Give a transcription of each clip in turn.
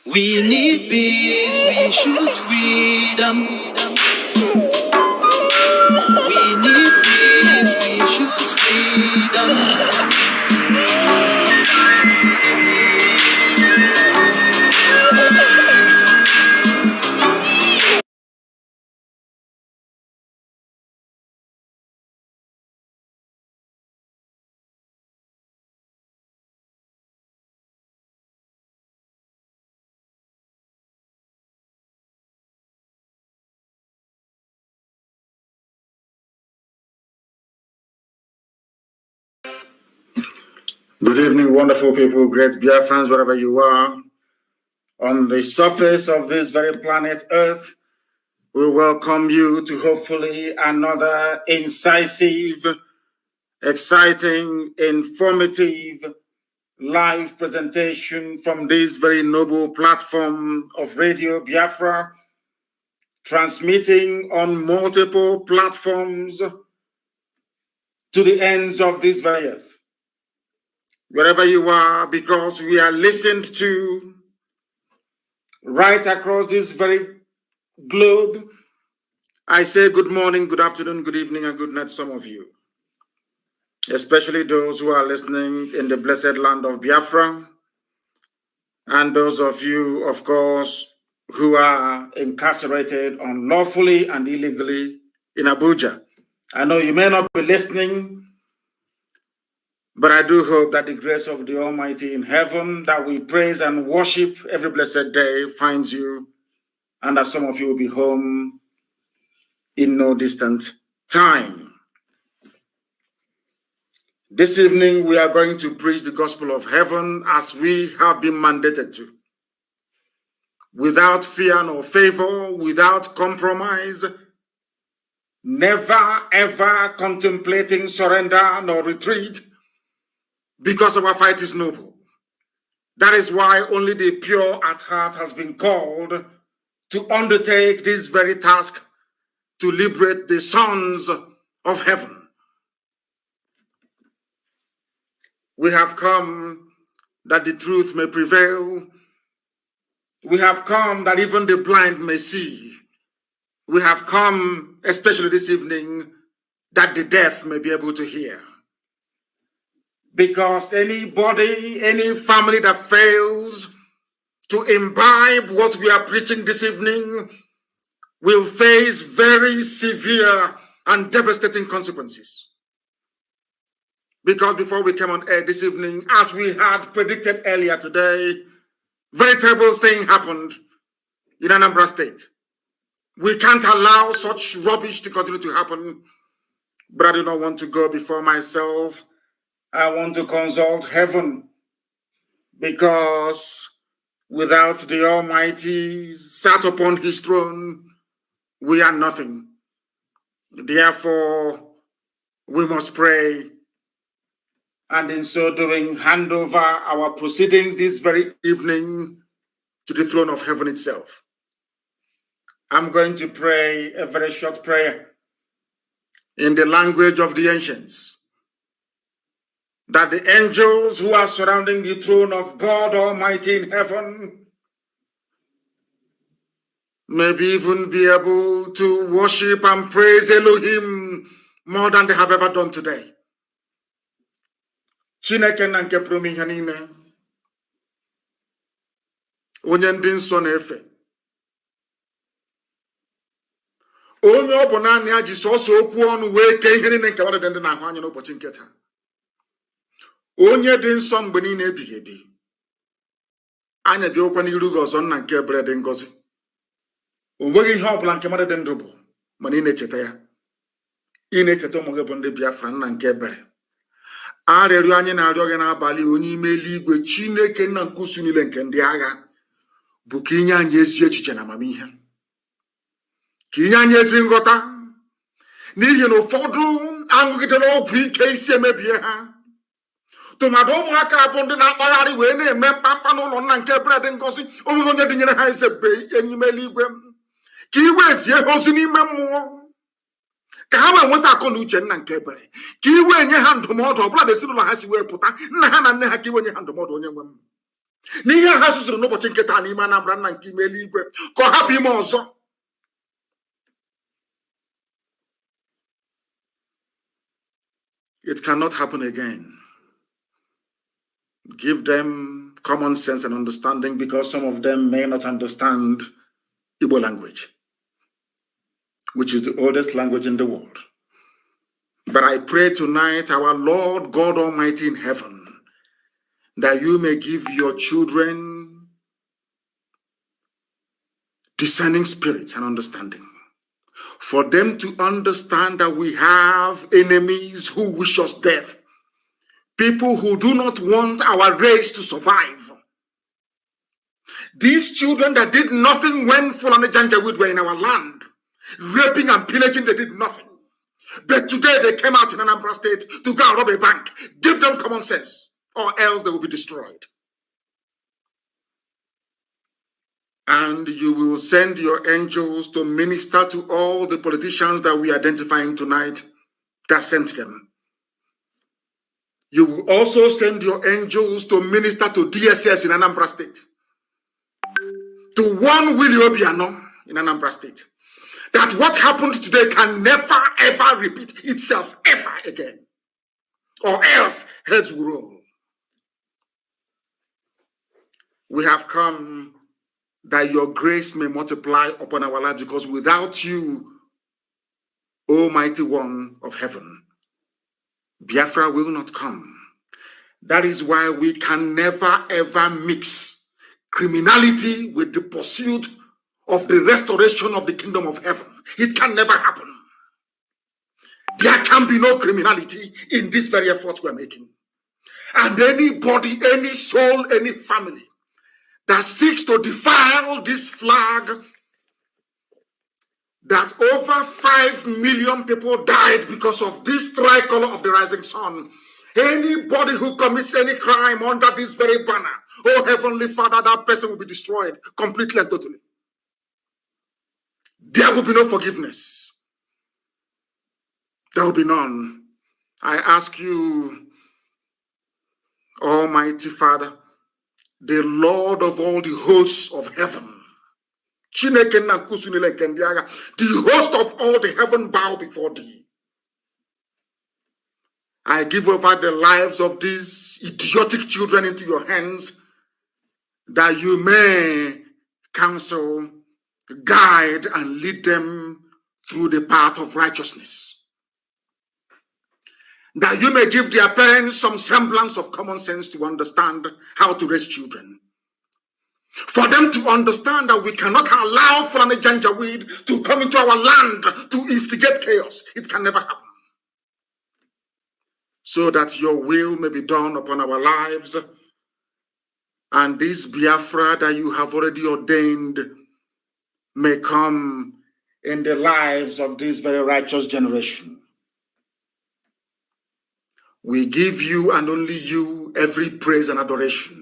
We need peace, we choose freedom. We need peace, we choose freedom. Good evening, wonderful people, great Biafrans, wherever you are. On the surface of this very planet Earth, we welcome you to hopefully another incisive, exciting, informative, live presentation from this very noble platform of Radio Biafra, transmitting on multiple platforms to the ends of this very earth. Wherever you are, because we are listened to right across this very globe, I say good morning, good afternoon, good evening, and good night to some of you, especially those who are listening in the blessed land of Biafra, and those of you, of course, who are incarcerated unlawfully and illegally in Abuja. I know you may not be listening, but I do hope that the grace of the Almighty in heaven that we praise and worship every blessed day finds you, and that some of you will be home in no distant time. This evening, we are going to preach the gospel of heaven as we have been mandated to, without fear nor favor, without compromise, never ever contemplating surrender nor retreat, because our fight is noble. That is why only the pure at heart has been called to undertake this very task to liberate the sons of heaven. We have come that the truth may prevail. We have come that even the blind may see. We have come, especially this evening, that the deaf may be able to hear. Because anybody, any family that fails to imbibe what we are preaching this evening will face very severe and devastating consequences. Because before we came on air this evening, as we had predicted earlier today, very terrible thing happened in Anambra State. We can't allow such rubbish to continue to happen, but I do not want to go before myself. I want to consult heaven, because without the Almighty sat upon his throne, we are nothing. Therefore, we must pray, and in so doing, hand over our proceedings this very evening to the throne of heaven itself. I'm going to pray a very short prayer in the language of the ancients, that the angels who are surrounding the throne of God Almighty in heaven maybe even be able to worship and praise Elohim more than they have ever done today. Chineke na nke pụrụ ihe niile, onye ndị nsọ na-efe, onye ọ bụ naanị ya ji sọsọ okwu ọnụ wee kee ihe niile nke mmadụ dị ndị na-ahụ anya n'ụbọchị nke taa, onye dị nsọ mgbe niile ebighị ebi. Anya dị okwa n'iru gị ọzọ, nna nke ebere dị ngọzi. O nweghị ihe ọ bụla nke mmadụ dị ndụ bụ mana ị na-echeta ya. Ị na-echeta ụmụ gị bụ ndị Biafra, nna nke ebere. Arịrịọ anyị na-arịọ gị n'abalị, onye ime eluigwe, Chineke nna nke usu niile nke ndị agha, bụ ka inye anyị ezi echiche na amamihe, ka inye anyị ezi nghọta, n'ihi na ụfọdụ aṅụgidere ọgwụ ike isi emebie ha. Tụmadụ ụmụaka bụ ndị na-akpagharị wee na-eme mkpamkpa n'ụlọ nna nke ebere dị ngọzi, onweghị onye dịnyere ha eze be enyi ime eluigwe, ka iwe zie ha ozi n'ime mmụọ, ka ha wee nweta akọ na uche nna nke ebere, ka iwe nye ha ndụmọdụ ọbụla dị ezinụlọ ha si wee pụta, nna ha na nne ha, ka iwe nye ha ndụmọdụ onye nwe m. N'ihe ha zụzụrụ n'ụbọchị nketa n'ime Anambra na nke ime eluigwe ka ọ hapụ ime ọzọ. It cannot happen again. Give them common sense and understanding, because some of them may not understand Igbo language, which is the oldest language in the world. But I pray tonight, our Lord God Almighty in heaven, that you may give your children discerning spirits and understanding, for them to understand that we have enemies who wish us death, people who do not want our race to survive. These children that did nothing when Fulani Janjaweed were in our land, raping and pillaging, they did nothing. But today they came out in Anambra State to go and rob a bank. Give them common sense, or else they will be destroyed. And you will send your angels to minister to all the politicians that we are identifying tonight that sent them. You will also send your angels to minister to DSS in Anambra State, to warn Willie Obiano in Anambra State, that what happened today can never ever repeat itself ever again, or else heads will roll. We have come that your grace may multiply upon our lives, because without you, Almighty One of heaven, Biafra will not come. That is why we can never ever mix criminality with the pursuit of the restoration of the kingdom of heaven. It can never happen. There can be no criminality in this very effort we're making. And anybody, any soul, any family that seeks to defile this flag, that over 5 million people died because of this tricolor of the rising sun. Anybody who commits any crime under this very banner, oh Heavenly Father, that person will be destroyed completely and totally. There will be no forgiveness. There will be none. I ask you, Almighty Father, the Lord of all the hosts of heaven, the host of all the heaven bow before thee. I give over the lives of these idiotic children into your hands, that you may counsel, guide, and lead them through the path of righteousness. That you may give their parents some semblance of common sense to understand how to raise children. For them to understand that we cannot allow Fulani Janjaweed to come into our land to instigate chaos. It can never happen. So that your will may be done upon our lives, and this Biafra that you have already ordained may come in the lives of this very righteous generation. We give you and only you every praise and adoration,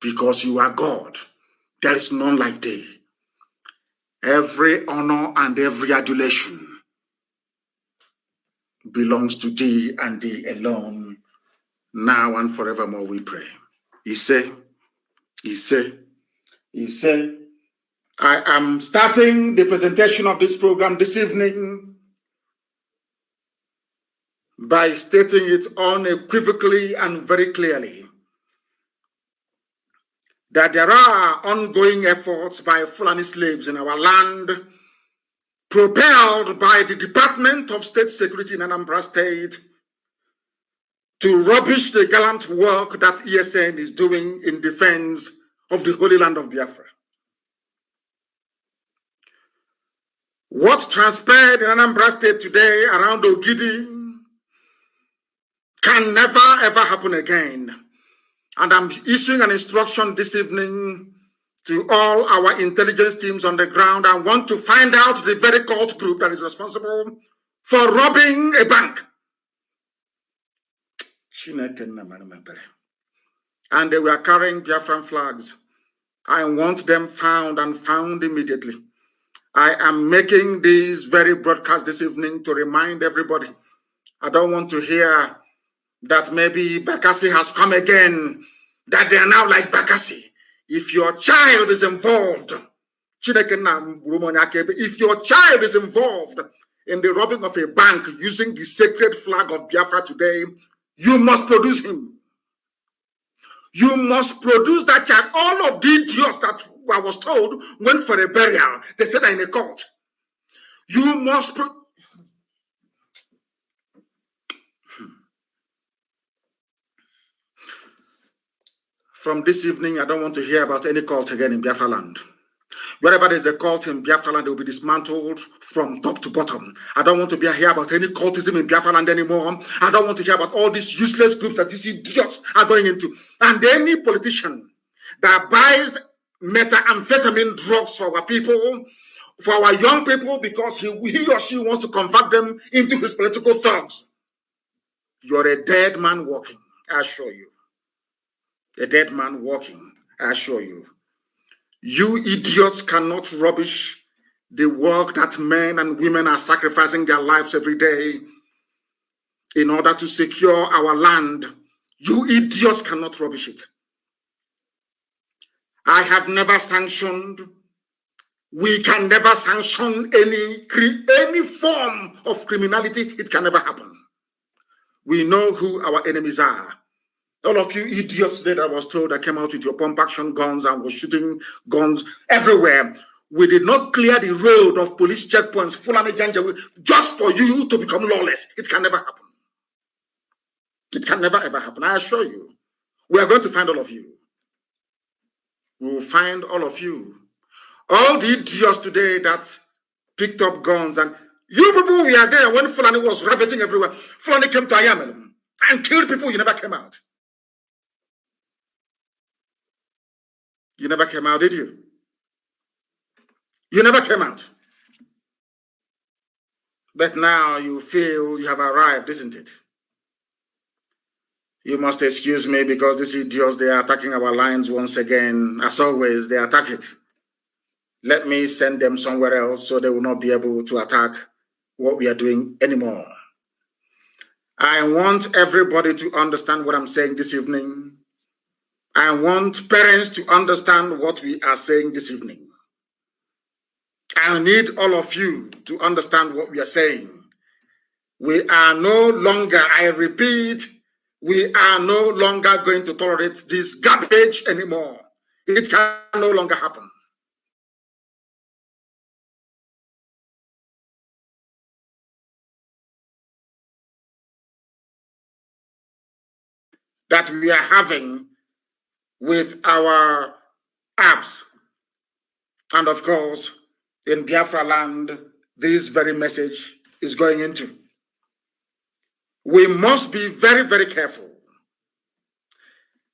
because you are God. There is none like thee. Every honor and every adulation belongs to thee and thee alone, now and forevermore we pray. He said, I am starting the presentation of this program this evening by stating it unequivocally and very clearly that there are ongoing efforts by Fulani slaves in our land, propelled by the Department of State Security in Anambra State, to rubbish the gallant work that ESN is doing in defense of the Holy Land of Biafra. What transpired in Anambra State today around Ogidi can never ever happen again. And I'm issuing an instruction this evening to all our intelligence teams on the ground. I want to find out the very cult group that is responsible for robbing a bank. And they were carrying Biafran flags. I want them found and found immediately. I am making this very broadcast this evening to remind everybody. I don't want to hear that maybe Bakassi has come again that they are now like Bakassi. If your child is involved, if your child is involved in the robbing of a bank using the sacred flag of Biafra today, you must produce him. You must produce that child. All of the idiots that I was told went for a burial. They said they're in a cult. You must. From this evening, I don't want to hear about any cult again in Biafra land. Wherever there's a cult in Biafra land, they will be dismantled from top to bottom. I don't want to hear about any cultism in Biafra land anymore. I don't want to hear about all these useless groups that these idiots are going into. And any politician that buys methamphetamine drugs for our people, for our young people, because he or she wants to convert them into his political thugs, you're a dead man walking, I assure you. A dead man walking, I assure you. You idiots cannot rubbish the work that men and women are sacrificing their lives every day in order to secure our land. You idiots cannot rubbish it. I have never sanctioned, we can never sanction any form of criminality. It can never happen. We know who our enemies are. All of you idiots today that was told that came out with your pump action guns and was shooting guns everywhere. We did not clear the road of police checkpoints, Fulani Janjaweed, just for you to become lawless. It can never happen. It can never ever happen. I assure you. We are going to find all of you. We will find all of you. All the idiots today that picked up guns, and you people were there when Fulani was ravaging everywhere. Fulani came to Ayamelum and killed people. You never came out. You never came out, did you? You never came out. But now you feel you have arrived, isn't it? You must excuse me because these idiots, they are attacking our lines once again. As always, they attack it. Let me send them somewhere else so they will not be able to attack what we are doing anymore. I want everybody to understand what I'm saying this evening. I want parents to understand what we are saying this evening. I need all of you to understand what we are saying. We are no longer, I repeat, we are no longer going to tolerate this garbage anymore. It can no longer happen. That we are having with our apps. And of course, in Biafra land, this very message is going into. We must be very, very careful.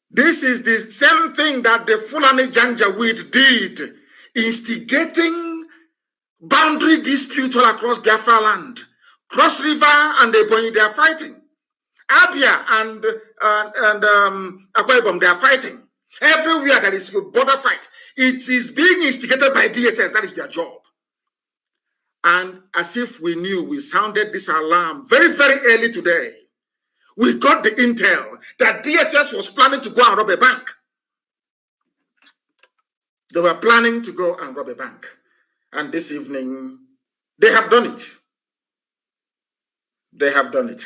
This is the same thing that the Fulani Janjaweed did, instigating boundary disputes all across Biafra land. Cross River and Ebonyi, they are fighting. Abia and Akwa Ibom, they are fighting. Everywhere there is a border fight, it is being instigated by DSS. That is their job. And as if we knew, we sounded this alarm very, very early today. We got the intel that DSS was planning to go and rob a bank. They were planning to go and rob a bank. And this evening, they have done it. They have done it.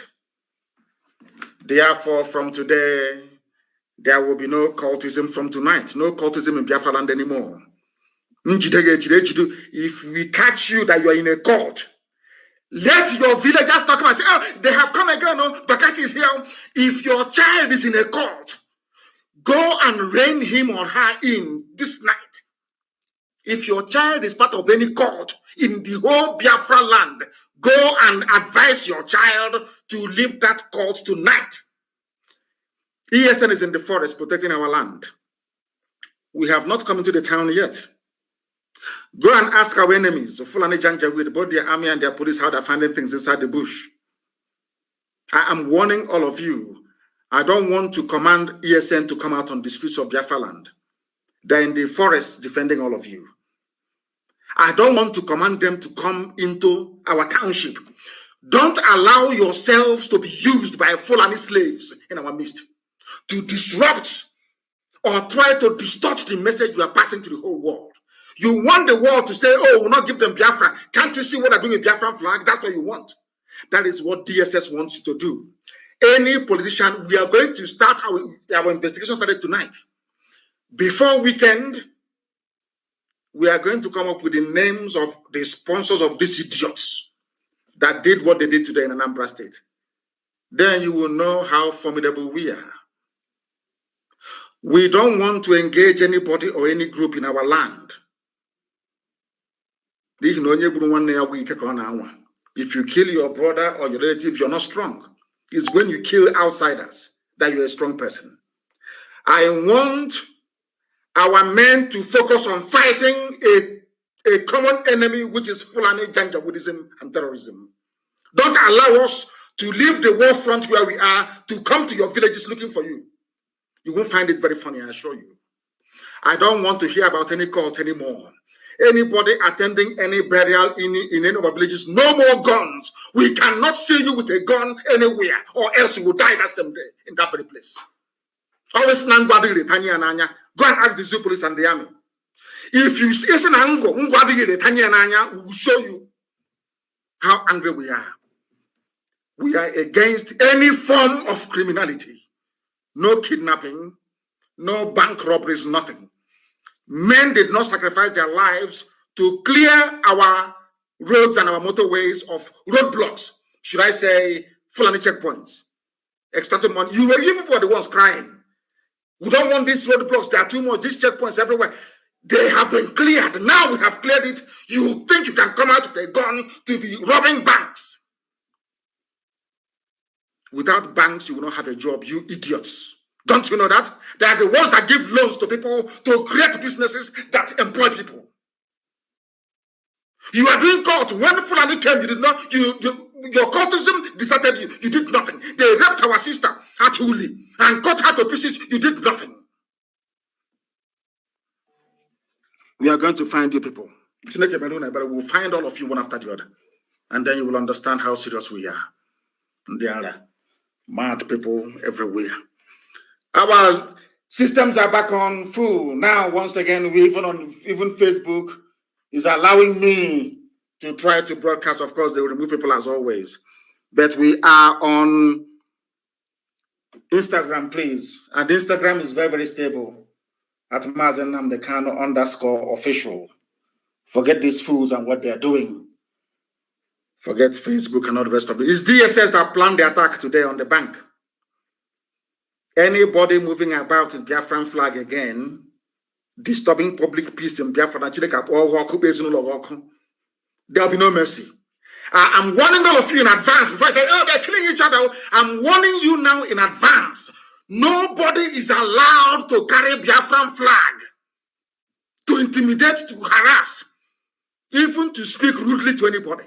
Therefore, from today, there will be no cultism from tonight. No cultism in Biafra land anymore. If we catch you that you are in a cult, let your villagers talk and say, oh, they have come again, no, Bakassi is here. If your child is in a cult, go and rein him or her in this night. If your child is part of any cult in the whole Biafra land, go and advise your child to leave that cult tonight. ESN is in the forest protecting our land. We have not come into the town yet. Go and ask our enemies, Fulani Janjaweed, both their army and their police, how they're finding things inside the bush. I am warning all of you. I don't want to command ESN to come out on the streets of Biafra land. They're in the forest defending all of you. I don't want to command them to come into our township. Don't allow yourselves to be used by Fulani slaves in our midst to disrupt or try to distort the message you are passing to the whole world. You want the world to say, oh, we'll not give them Biafra. Can't you see what they're doing with Biafran flag? That's what you want. That is what DSS wants you to do. Any politician, we are going to start our investigation started tonight. Before weekend, we are going to come up with the names of the sponsors of these idiots that did what they did today in Anambra State. Then you will know how formidable we are. We don't want to engage anybody or any group in our land. If you kill your brother or your relative, you're not strong. It's when you kill outsiders that you're a strong person. I want our men to focus on fighting a common enemy, which is Fulani Janjaweedism and terrorism. Don't allow us to leave the war front where we are to come to your villages looking for you. You won't find it very funny, I assure you. I don't want to hear about any cult anymore. Anybody attending any burial in any of our villages, no more guns. We cannot see you with a gun anywhere, or else you will die that same day in that very place. Always go and ask the zoo police and the army. If you see we will show you how angry we are. We are against any form of criminality. No kidnapping, no bank robberies, nothing. Men did not sacrifice their lives to clear our roads and our motorways of roadblocks. Should I say Fulani checkpoints? Extracting money. You people were the ones crying. We don't want these roadblocks. There are too much. These checkpoints everywhere. They have been cleared. Now we have cleared it. You think you can come out with a gun to be robbing banks? Without banks, you will not have a job, you idiots. Don't you know that? They are the ones that give loans to people to create businesses that employ people. You are doing cult. When Fulani came, you did not, your cultism deserted you. You did nothing. They raped our sister at Uli and cut her to pieces. You did nothing. We are going to find you people. We'll find all of you one after the other. And then you will understand how serious we are. And there are mad people everywhere. Our systems are back on full. Now, once again, even Facebook is allowing me to try to broadcast. Of course, they will remove people as always. But we are on Instagram, please. And Instagram is very, very stable at Mazi Nnamdi Kanu _official. Forget these fools and what they're doing. Forget Facebook and all the rest of it. It's DSS that planned the attack today on the bank. Anybody moving about with Biafran flag again, disturbing public peace in Biafra, there'll be no mercy. I'm warning all of you in advance before I say, oh, they're killing each other. I'm warning you now in advance. Nobody is allowed to carry Biafran flag, to intimidate, to harass, even to speak rudely to anybody.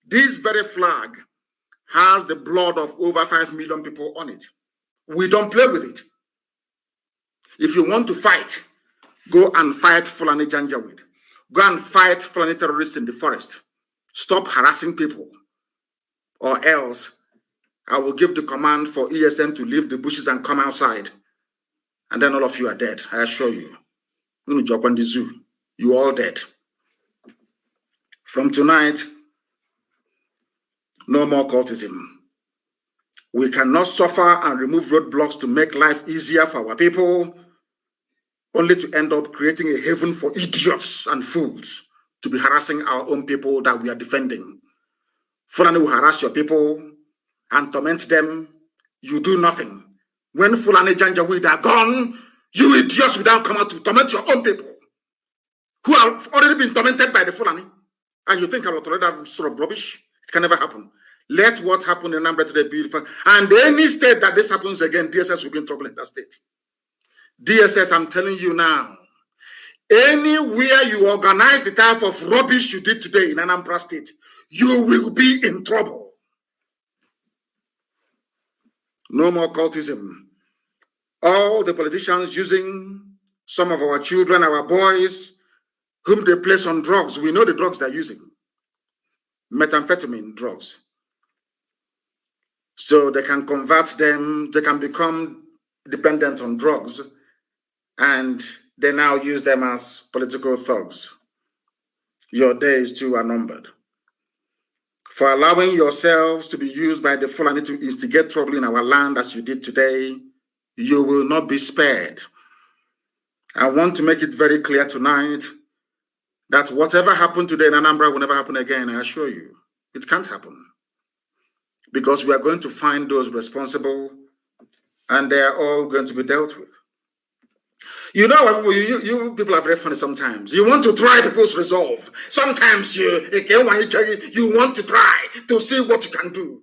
This very flag has the blood of over 5 million people on it. We don't play with it. If you want to fight, go and fight Fulani Janjaweed. Go and fight Fulani terrorists in the forest. Stop harassing people. Or else, I will give the command for ESN to leave the bushes and come outside. And then all of you are dead, I assure you. You all dead. From tonight, no more cultism. We cannot suffer and remove roadblocks to make life easier for our people, only to end up creating a haven for idiots and fools to be harassing our own people that we are defending. Fulani will harass your people and torment them. You do nothing. When Fulani Janjaweed are gone, you idiots will now come out to torment your own people who have already been tormented by the Fulani. And you think I'll tolerate that sort of rubbish? It can never happen. Let what happened in Anambra today be beautiful. And any state that this happens again, DSS will be in trouble in that state. DSS, I'm telling you now, anywhere you organize the type of rubbish you did today in Anambra State, you will be in trouble. No more cultism. All the politicians using some of our children, our boys, whom they place on drugs, we know the drugs they're using. Methamphetamine drugs. So they can convert them, they can become dependent on drugs and they now use them as political thugs. Your days too are numbered. For allowing yourselves to be used by the Fulani to instigate trouble in our land as you did today, you will not be spared. I want to make it very clear tonight that whatever happened today in Anambra will never happen again, I assure you. It can't happen. Because we are going to find those responsible and they are all going to be dealt with. You know, you people are very funny sometimes. You want to try people's resolve. Sometimes you want to try to see what you can do.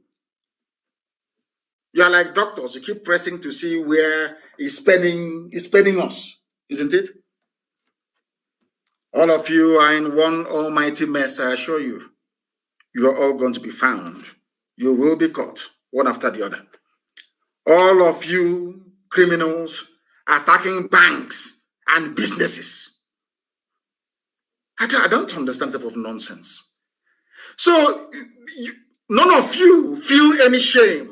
You are like doctors. You keep pressing to see where he's spending us, isn't it? All of you are in one almighty mess, I assure you. You are all going to be found. You will be caught, one after the other. All of you criminals attacking banks and businesses. I don't understand that type of nonsense. So none of you feel any shame.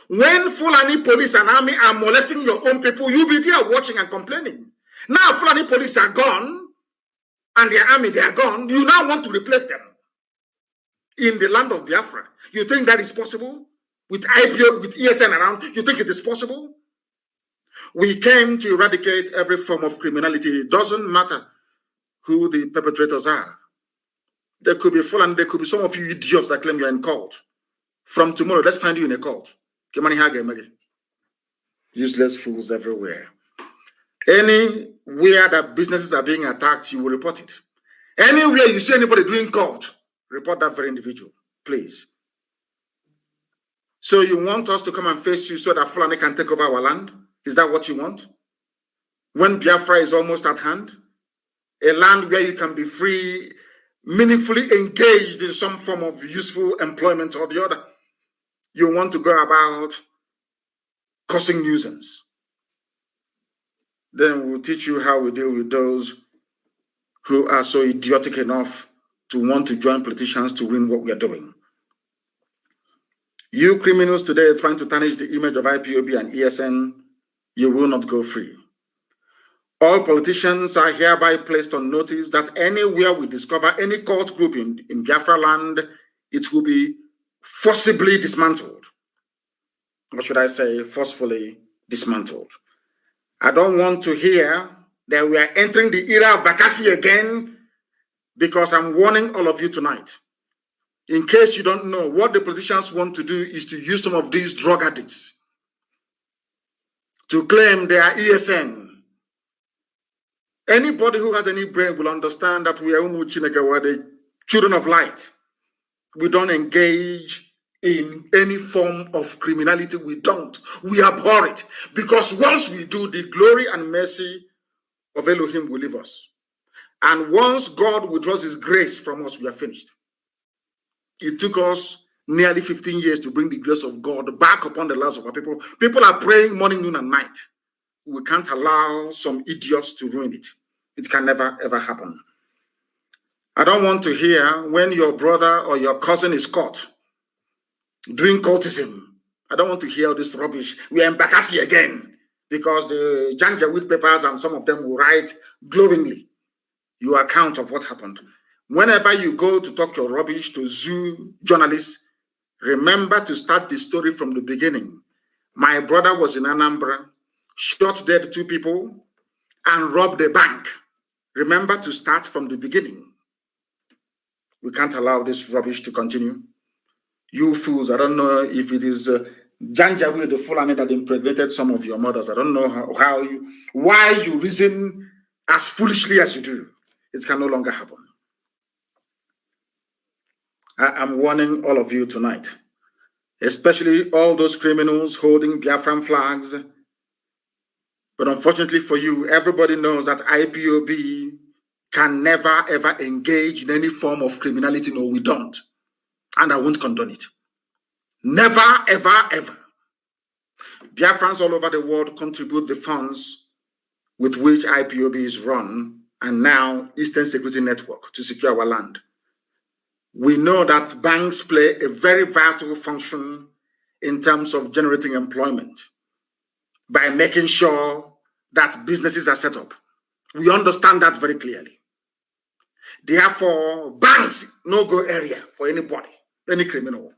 When Fulani police and army are molesting your own people, you'll be there watching and complaining. Now Fulani police are gone and their army, they are gone. You now want to replace them in the land of Biafra. You think that is possible? With IPOB, with ESN around, you think it is possible? We came to eradicate every form of criminality. It doesn't matter who the perpetrators are. There could be Fulani, there could be some of you idiots that claim you're in cult. From tomorrow, let's find you in a cult. Useless fools everywhere. Anywhere that businesses are being attacked, you will report it. Anywhere you see anybody doing cult, report that very individual, please. So you want us to come and face you so that Fulani can take over our land? Is that what you want? When Biafra is almost at hand? A land where you can be free, meaningfully engaged in some form of useful employment or the other. You want to go about causing nuisance. Then we'll teach you how we deal with those who are so idiotic enough to want to join politicians to win what we are doing. You criminals today trying to tarnish the image of IPOB and ESN, you will not go free. All politicians are hereby placed on notice that anywhere we discover any cult group in Biafra land, it will be forcibly dismantled. Or should I say, forcefully dismantled. I don't want to hear that we are entering the era of Bakassi again, because I'm warning all of you tonight. In case you don't know, what the politicians want to do is to use some of these drug addicts to claim they are ESN. Anybody who has any brain will understand that we are the children of light. We don't engage in any form of criminality. We don't. We abhor it. Because once we do, the glory and mercy of Elohim will leave us. And once God withdraws his grace from us, we are finished. It took us nearly 15 years to bring the grace of God back upon the lives of our people. People are praying morning, noon, and night. We can't allow some idiots to ruin it. It can never, ever happen. I don't want to hear when your brother or your cousin is caught doing cultism. I don't want to hear all this rubbish. We are in Bakassi again, because the Janjaweed papers and some of them will write glowingly your account of what happened. Whenever you go to talk your rubbish to zoo journalists, remember to start the story from the beginning. My brother was in Anambra, shot dead 2 people, and robbed a bank. Remember to start from the beginning. We can't allow this rubbish to continue. You fools, I don't know if it is Janjaweed the Fulani that impregnated some of your mothers. I don't know why you reason as foolishly as you do. It can no longer happen. I am warning all of you tonight, especially all those criminals holding Biafran flags. But unfortunately for you, everybody knows that IPOB can never, ever engage in any form of criminality. No, we don't. And I won't condone it. Never, ever, ever. Biafrans all over the world contribute the funds with which IPOB is run, and now Eastern Security Network, to secure our land. We know that banks play a very vital function in terms of generating employment by making sure that businesses are set up. We understand that very clearly. Therefore, banks, no-go area for anybody, any criminal.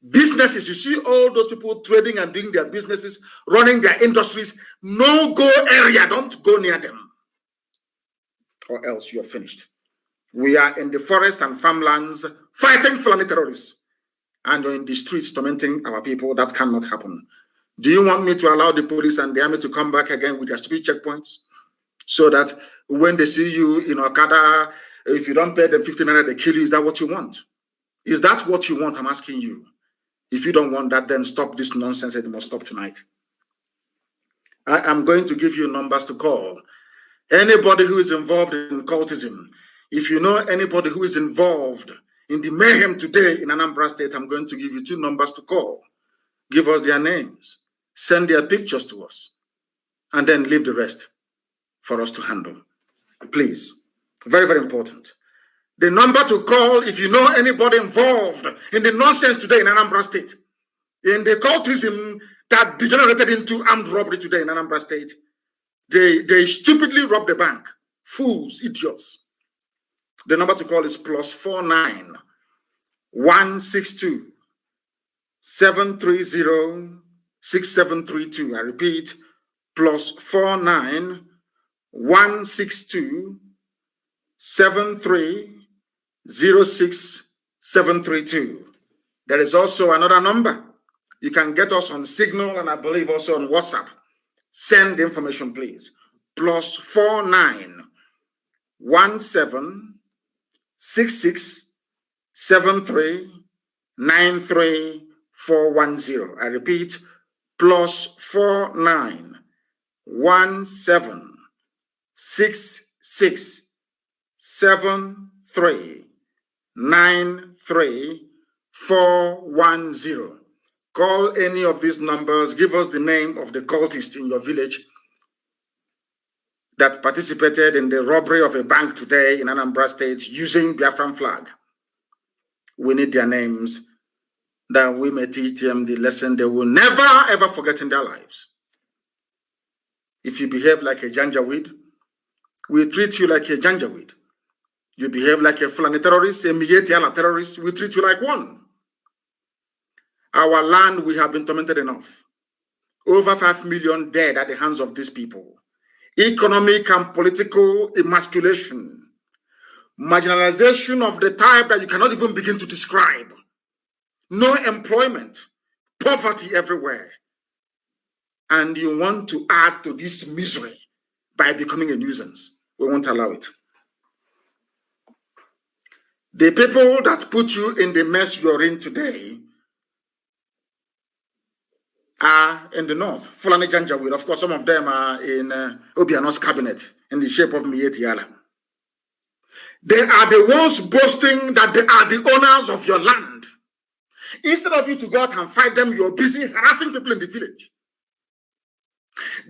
Businesses, you see all those people trading and doing their businesses, running their industries, no-go area. Don't go near them, or else you're finished. We are in the forest and farmlands fighting Fulani terrorists, and you're in the streets tormenting our people. That cannot happen. Do you want me to allow the police and the army to come back again with their stupid checkpoints? So that when they see you in Okada, if you don't pay them 15 naira, they kill you. Is that what you want? Is that what you want? I'm asking you. If you don't want that, then stop this nonsense. It must stop tonight. I am going to give you numbers to call. Anybody who is involved in cultism, if you know anybody who is involved in the mayhem today in Anambra State, I'm going to give you 2 numbers to call. Give us their names. Send their pictures to us. And then leave the rest for us to handle. Please. Very, very important. The number to call if you know anybody involved in the nonsense today in Anambra State, in the cultism that degenerated into armed robbery today in Anambra State. They stupidly robbed the bank. Fools, idiots. The number to call is +49 162 730 6732. I repeat, +49 162 7306732. There is also another number. You can get us on Signal and I believe also on WhatsApp. Send the information, please. +49 17 66 73 93 410. I repeat, +49 17 66 73 93 410. Call any of these numbers. Give us the name of the cultist in your village that participated in the robbery of a bank today in Anambra State using Biafran flag. We need their names that we may teach them the lesson they will never ever forget in their lives. If you behave like a Janjaweed, we treat you like a Janjaweed. You behave like a Fulani terrorist, a Miyetiala terrorist, we treat you like one. Our land, we have been tormented enough. Over 5 million dead at the hands of these people. Economic and political emasculation. Marginalization of the type that you cannot even begin to describe. No employment. Poverty everywhere. And you want to add to this misery by becoming a nuisance. We won't allow it. The people that put you in the mess you're in today are in the north. Fulani Janjaweed. Of course, some of them are in Obiano's cabinet in the shape of Mietiala. They are the ones boasting that they are the owners of your land. Instead of you to go out and fight them, you're busy harassing people in the village.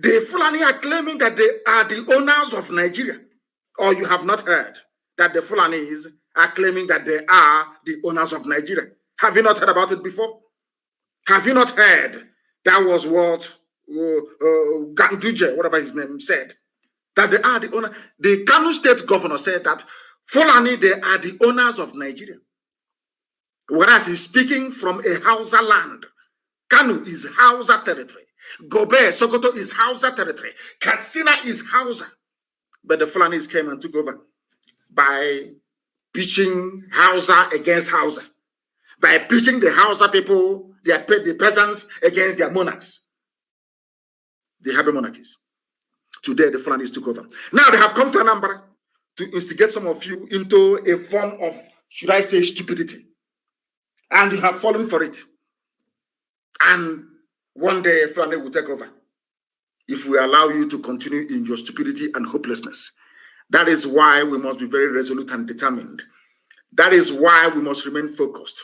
The Fulani are claiming that they are the owners of Nigeria. Or you have not heard that the Fulanis are claiming that they are the owners of Nigeria. Have you not heard about it before? Have you not heard? That was what Ganduje, whatever his name, said. That they are the owner. The Kanu state governor said that Fulani, they are the owners of Nigeria. Whereas he's speaking from a Hausa land. Kanu is Hausa territory. Gobe, Sokoto is Hausa territory. Katsina is Hausa. But the Fulanis came and took over by pitching Hausa against Hausa. By pitching the Hausa people, the peasants against their monarchs. They have monarchies. Today, the Fulanis took over. Now they have come to Anambra to instigate some of you into a form of, should I say, stupidity. And you have fallen for it. And one day, Fulani will take over. If we allow you to continue in your stupidity and hopelessness. That is why we must be very resolute and determined. That is why we must remain focused.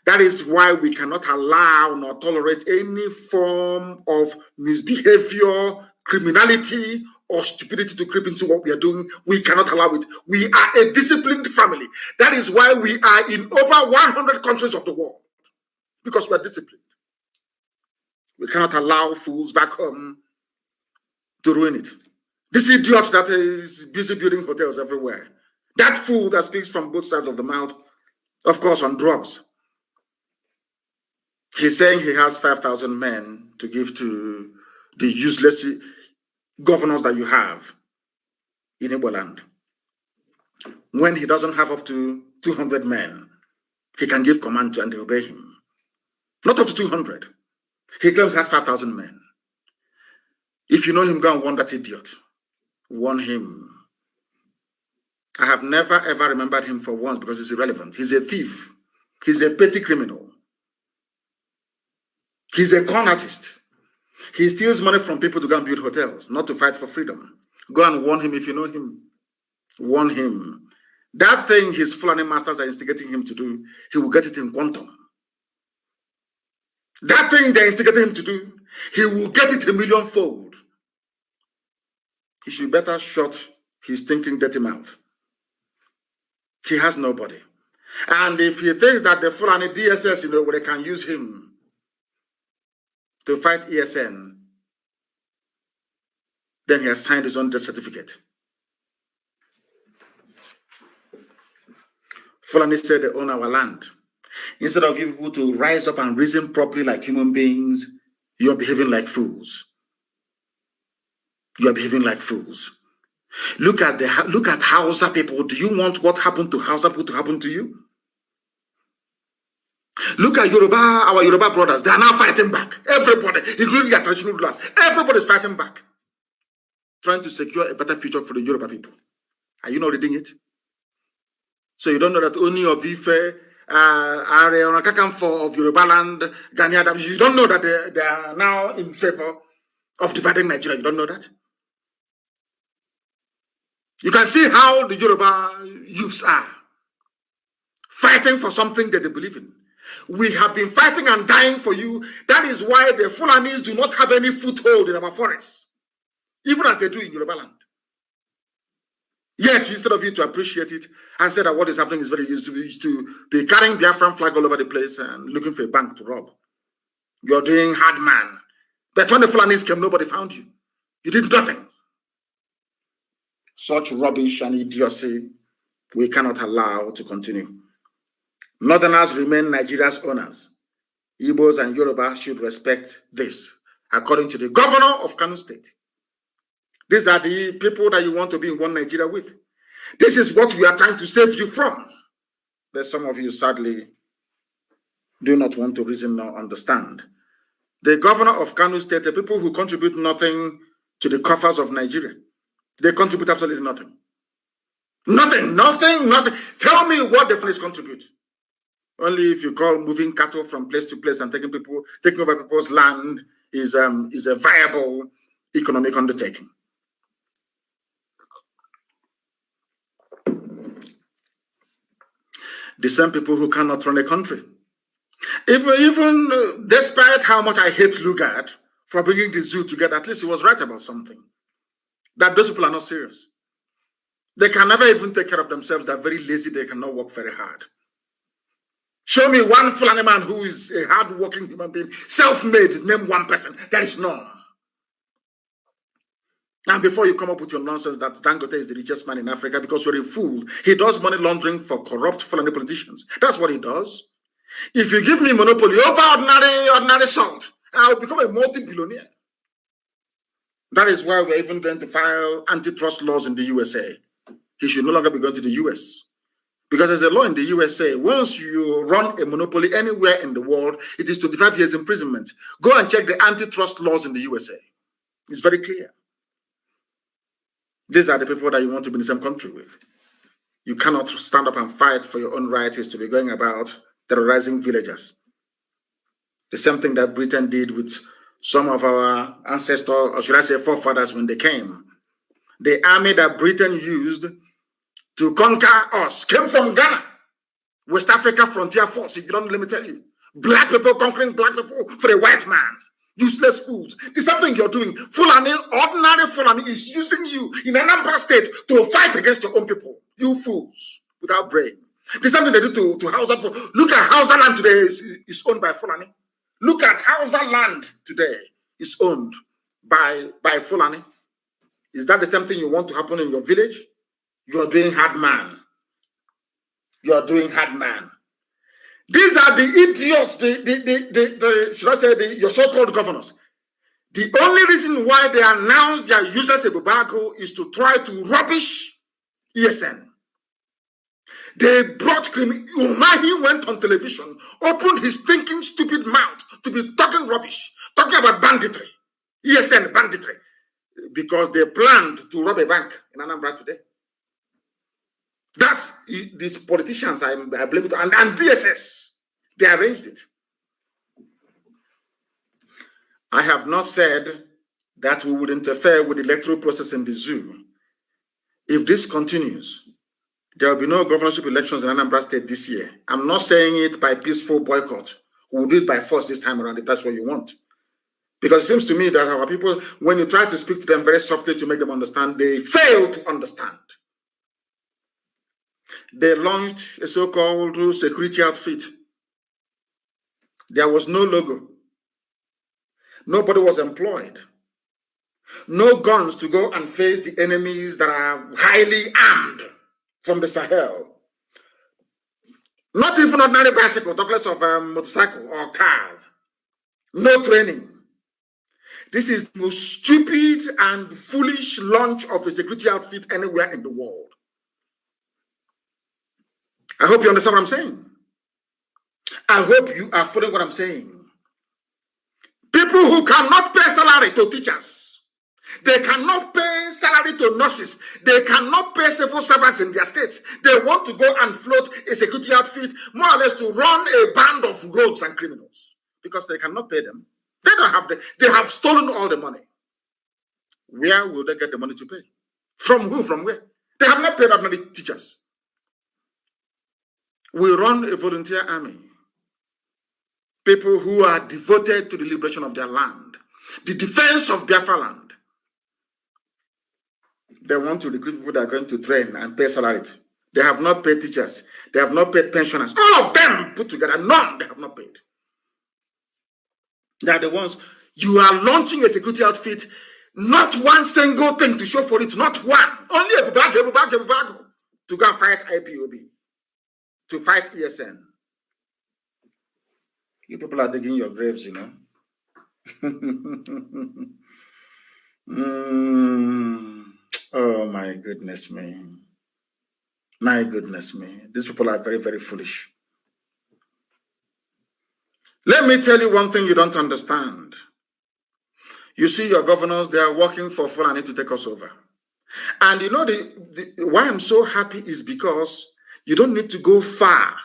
That is why we cannot allow nor tolerate any form of misbehavior, criminality, or stupidity to creep into what we are doing. We cannot allow it. We are a disciplined family. That is why we are in over 100 countries of the world. Because we are disciplined. We cannot allow fools back home to ruin it. This idiot that is busy building hotels everywhere. That fool that speaks from both sides of the mouth, of course, on drugs. He's saying he has 5,000 men to give to the useless governors that you have in Igbo land. When he doesn't have up to 200 men, he can give command to and they obey him. Not up to 200. He claims he has 5,000 men. If you know him, go and warn that idiot. Warn him. I have never ever remembered him for once because he's irrelevant. He's a thief. He's a petty criminal. He's a con artist. He steals money from people to go and build hotels, not to fight for freedom. Go and warn him if you know him. Warn him. That thing his Fulani masters are instigating him to do, he will get it in quantum. That thing they're instigating him to do, he will get it a millionfold. He should better shut his thinking dirty mouth. He has nobody. And if he thinks that the Fulani DSS, where they can use him to fight ESN, then he has signed his own death certificate. Fulani said they own our land. Instead of giving people to rise up and reason properly like human beings, you're behaving like fools. You are behaving like fools. Look at Hausa people. Do you want what happened to Hausa people to happen to you? Look at Yoruba, our Yoruba brothers. They are now fighting back. Everybody, including their traditional rulers, everybody is fighting back, trying to secure a better future for the Yoruba people. Are you not reading it? So you don't know that only of Ife, Are of Yoruba land, Ghanaian, you don't know that they are now in favor of dividing Nigeria. You don't know that? You can see how the Yoruba youths are fighting for something that they believe in. We have been fighting and dying for you. That is why the Fulanis do not have any foothold in our forests, even as they do in Yoruba land. Yet, instead of you to appreciate it and say that what is happening is very easy, to be carrying Biafran flag all over the place and looking for a bank to rob. You're doing hard man. But when the Fulanis came, nobody found you. You did nothing. Such rubbish and idiocy we cannot allow to continue. Northerners remain Nigeria's owners. Igbos and Yoruba should respect this, according to the governor of Kanu State. These are the people that you want to be in one Nigeria with. This is what we are trying to save you from. But some of you, sadly, do not want to reason or understand. The governor of Kanu State, the people who contribute nothing to the coffers of Nigeria, they contribute absolutely nothing. Nothing. Tell me what the Fulanis contribute. Only if you call moving cattle from place to place and taking over people's land is a viable economic undertaking. The same people who cannot run a country. Even despite how much I hate Lugard for bringing the zoo together, at least he was right about something. That those people are not serious. They can never even take care of themselves. They're very lazy. They cannot work very hard. Show me one Fulani man who is a hard-working human being, self-made. Name one person. There is none. And before you come up with your nonsense that Dangote is the richest man in Africa because you're a fool, he does money laundering for corrupt Fulani politicians. That's what he does. If you give me monopoly over ordinary salt, I'll become a multi-billionaire. That is why we're even going to file antitrust laws in the USA. He should no longer be going to the US. Because there's a law in the USA, once you run a monopoly anywhere in the world, it is 25 years imprisonment. Go and check the antitrust laws in the USA. It's very clear. These are the people that you want to be in the same country with. You cannot stand up and fight for your own rights to be going about terrorizing villagers. The same thing that Britain did with some of our ancestors, or should I say forefathers, when they came. The army that Britain used to conquer us came from Ghana, West Africa Frontier Force. If you don't, let me tell you. Black people conquering black people for a white man. Useless fools. There's something you're doing. Fulani, ordinary Fulani is using you in Anambra State to fight against your own people. You fools without brain. There's something they do to Hausa people. Look at Hausa land today is owned by Fulani. Look at Hausa land today is owned by Fulani. Is that the same thing you want to happen in your village? You are doing hard man. You are doing hard man. These are the idiots, should I say, your so-called governors. The only reason why they announced their useless Ebubago is to try to rubbish ESN. They brought Umahi went on television, opened his thinking stupid mouth to be talking rubbish, talking about banditry, ESN banditry, because they planned to rob a bank in Anambra today. That's these politicians I blame it on, and DSS. They arranged it. I have not said that we would interfere with the electoral process in the zoo. If this continues, there will be no governorship elections in Anambra State this year. I'm not saying it by peaceful boycott. We'll do it by force this time around if that's what you want. Because it seems to me that our people, when you try to speak to them very softly to make them understand, they fail to understand. They launched a so-called security outfit. There was no logo. Nobody was employed. No guns to go and face the enemies that are highly armed from the Sahel. Not even ordinary bicycle, talk less of motorcycle or cars. No training. This is the most stupid and foolish launch of a security outfit anywhere in the world. I hope you understand what I'm saying. I hope you are following what I'm saying. People who cannot pay salary to teachers, they cannot pay salary to nurses, they cannot pay civil servants in their states. They want to go and float a security outfit, more or less to run a band of rogues and criminals, because they cannot pay them. They don't have they have stolen all the money. Where will they get the money to pay? From who? From where? They have not paid ordinary teachers. We run a volunteer army. People who are devoted to the liberation of their land, the defense of Biafra land. They want to recruit people that are going to train and pay salary to. They have not paid teachers. They have not paid pensioners. All of them put together, none they have not paid. They are the ones. You are launching a security outfit, not one single thing to show for it, not one. Only a bag to go and fight IPOB, to fight ESN. You people are digging your graves, you know. Oh, my goodness me. My goodness me. These people are very, very foolish. Let me tell you one thing you don't understand. You see your governors, they are working for Fulani to take us over. And you know why I'm so happy is because you don't need to go far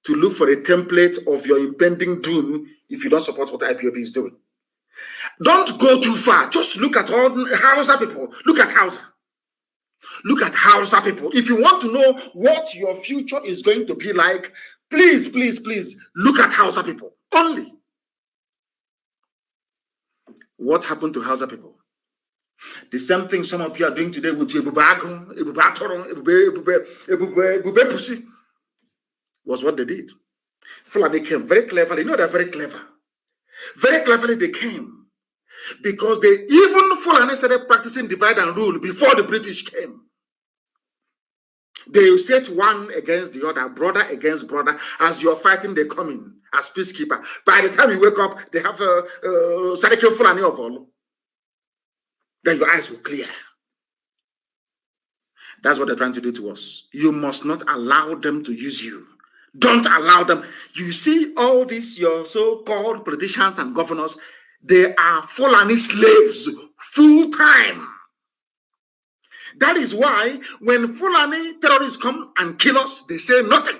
to look for a template of your impending doom if you don't support what IPOB is doing. Don't go too far. Just look at all Hausa people. Look at Hausa. Look at Hausa people. If you want to know what your future is going to be like, please, please, please, look at Hausa people. Only. What happened to Hausa people? The same thing some of you are doing today with Ebubago, Ebube Pussy, was what they did. Fulani came very cleverly. You know, they're very clever. Very cleverly they came. Because even Fulani started practicing divide and rule before the British came. They set one against the other, brother against brother. As you're fighting, they come in as peacekeeper. By the time you wake up, they have Sadeke Fulani of all. Then your eyes will clear. That's what they're trying to do to us. You must not allow them to use you. Don't allow them. You see all these, your so-called politicians and governors, they are Fulani slaves full time. That is why when Fulani terrorists come and kill us, they say nothing.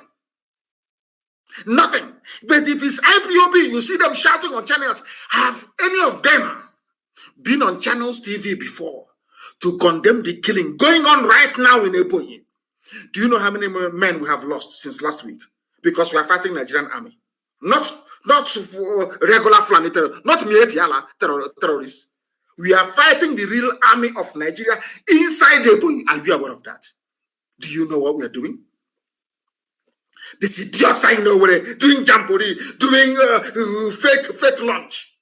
Nothing. But if it's IPOB, you see them shouting on channels. Have any of them been on channels TV before to condemn the killing going on right now in Ebonyi? Do you know how many men we have lost since last week? Because we are fighting Nigerian army. Not for regular Fulani terrorists, not Mietiala terrorists. We are fighting the real army of Nigeria inside Ebonyi. Are you aware of that? Do you know what we are doing? This idiots I know we're doing jamboree, doing fake launch.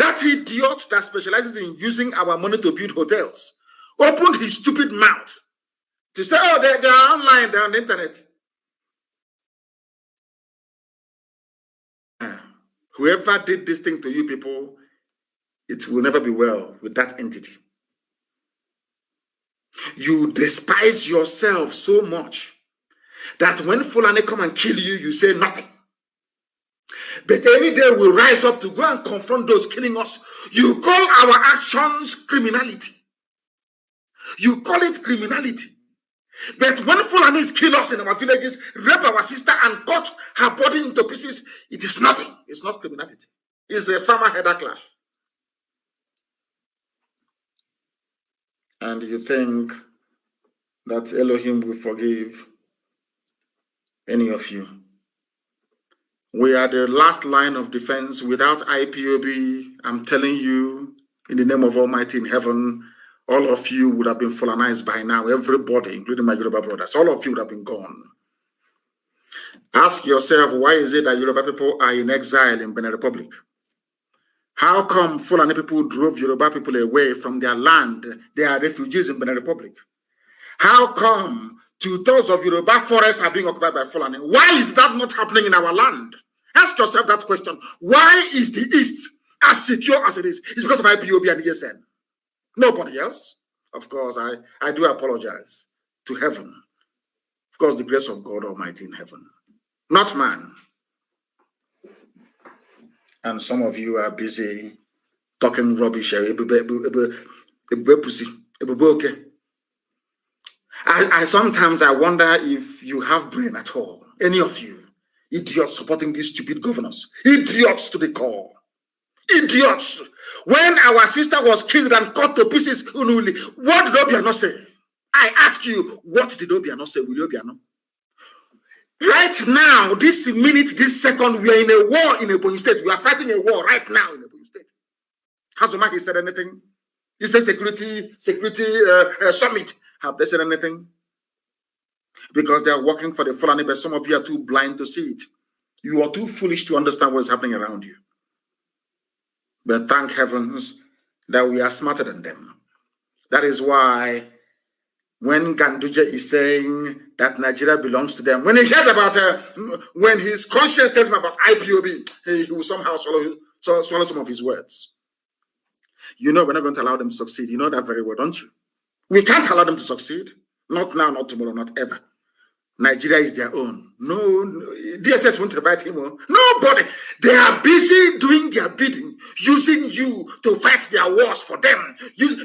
That idiot that specializes in using our money to build hotels opened his stupid mouth to say, oh, they are online, they're on the internet. Whoever did this thing to you people, it will never be well with that entity. You despise yourself so much that when Fulani come and kill you, you say nothing. But any day we rise up to go and confront those killing us. You call our actions criminality. You call it criminality. But when Fulanis kill us in our villages, rape our sister and cut her body into pieces, it is nothing. It's not criminality. It's a farmer header clash. And you think that Elohim will forgive any of you. We are the last line of defense. Without IPOB, I'm telling you, in the name of Almighty in heaven, all of you would have been Fulanized by now. Everybody, including my Yoruba brothers, all of you would have been gone. Ask yourself, why is it that Yoruba people are in exile in Benin Republic? How come Fulani people drove Yoruba people away from their land? They are refugees in Benin Republic. How come 2/3 of Yoruba forests are being occupied by Fulani? Why is that not happening in our land? Ask yourself that question. Why is the East as secure as it is? It's because of IPOB and ESN. Nobody else. Of course, I do apologize to heaven. Of course, the grace of God Almighty in heaven. Not man. And some of you are busy talking rubbish. I sometimes wonder if you have brain at all. Any of you. Idiots supporting these stupid governors. Idiots to the core. Idiots. When our sister was killed and cut to pieces, what did Obiano say? I ask you, what did Obiano say? Will Obiano? Right now, this minute, this second, we are in a war in Ebonyi State. We are fighting a war right now in Ebonyi State. Has Omar said anything? He said security summit. Have they said anything? Because they are working for the Fulani, but some of you are too blind to see it. You are too foolish to understand what is happening around you. But thank heavens that we are smarter than them. That is why when Ganduje is saying that Nigeria belongs to them, when he hears about, when his conscience tells him about IPOB, he will somehow swallow some of his words. You know we're not going to allow them to succeed. You know that very well, don't you? We can't allow them to succeed. Not now, not tomorrow, not ever. Nigeria is their own. No, DSS won't invite him. Nobody. They are busy doing their bidding, using you to fight their wars for them.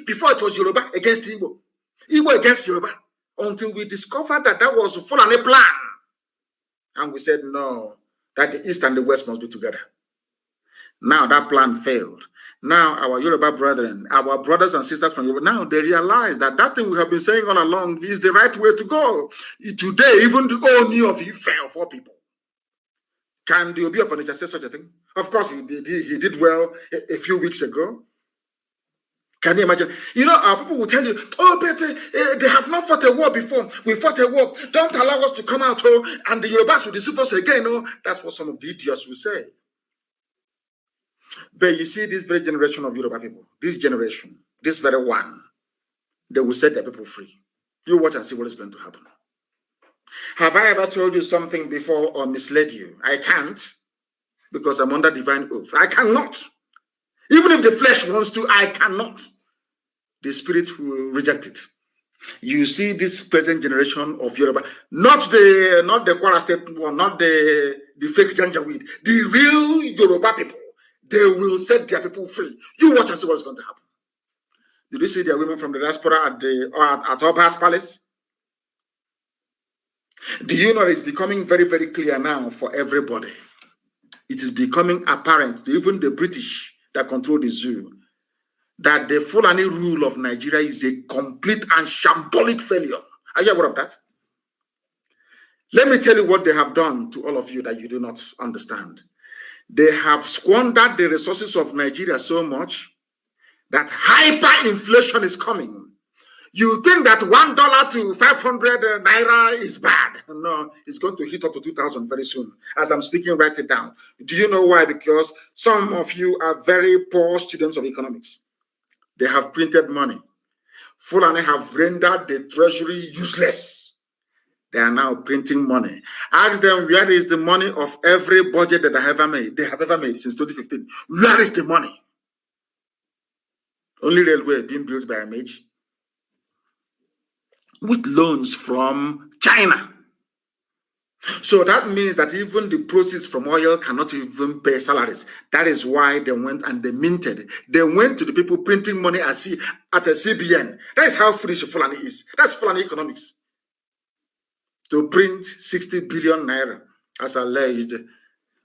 Before it was Yoruba against Igbo. Igbo against Yoruba. Until we discovered that that was a Fulani plan. And we said, no, that the East and the West must be together. Now that plan failed. Now our Yoruba brethren, our brothers and sisters from Yoruba, now they realize that that thing we have been saying all along is the right way to go. Today, even the Oni of you fell for people. Can the Obi of Onitsha say such a thing? Of course, he did well a few weeks ago. Can you imagine? You know, our people will tell you, oh, but they have not fought a war before. We fought a war. Don't allow us to come out, and the Yorubas will deceive us again. That's what some of the idiots will say. But you see, this very generation of Yoruba people, this generation, this very one, they will set their people free. You watch and see what is going to happen. Have I ever told you something before or misled you? I can't, because I'm under divine oath. I cannot. Even if the flesh wants to, I cannot. The spirit will reject it. You see this present generation of Yoruba, not the Kwara State one, not the fake Janjaweed, the real Yoruba people. They will set their people free. You watch and see what's going to happen. Did you see their women from the diaspora at Oba's palace? Do you know it's becoming very, very clear now for everybody? It is becoming apparent to even the British that control the zoo that the Fulani rule of Nigeria is a complete and shambolic failure. Are you aware of that? Let me tell you what they have done to all of you that you do not understand. They have squandered the resources of Nigeria so much that hyperinflation is coming. You think that $1 to 500 naira is bad? No, it's going to hit up to 2,000 very soon. As I'm speaking, write it down. Do you know why? Because some of you are very poor students of economics. They have printed money. Fulani have rendered the treasury useless. They are now printing money. Ask them, where is the money of every budget that they have ever made since 2015? Where is the money? Only railway being built by MH, with loans from China. So that means that even the proceeds from oil cannot even pay salaries. That is why they went and they minted. They went to the people printing money at a CBN. That is how foolish Fulani is. That's Fulani economics. To print 60 billion naira as alleged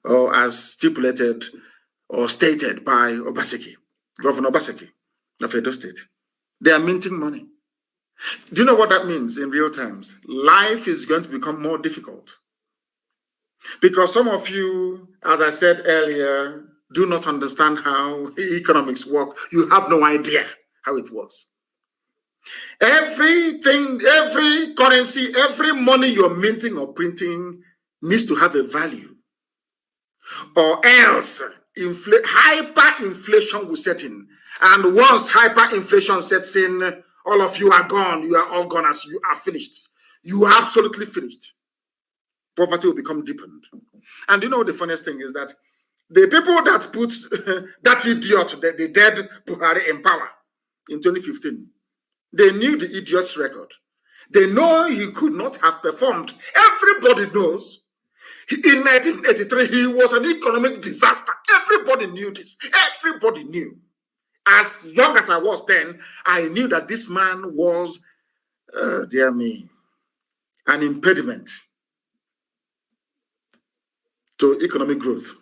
or as stipulated or stated by Obaseki, Governor Obaseki of Edo State. They are minting money. Do you know what that means in real terms? Life is going to become more difficult. Because some of you, as I said earlier, do not understand how economics work. You have no idea how it works. Everything, every currency, every money you're minting or printing needs to have a value. Or else hyperinflation will set in. And once hyperinflation sets in, all of you are gone. You are all gone as you are finished. You are absolutely finished. Poverty will become deepened. And you know the funniest thing is that the people that put that idiot, the dead Buhari in power in 2015, they knew the idiot's record. They know he could not have performed. Everybody knows. In 1983, he was an economic disaster. Everybody knew this. Everybody knew. As young as I was then, I knew that this man was, dear me, an impediment to economic growth.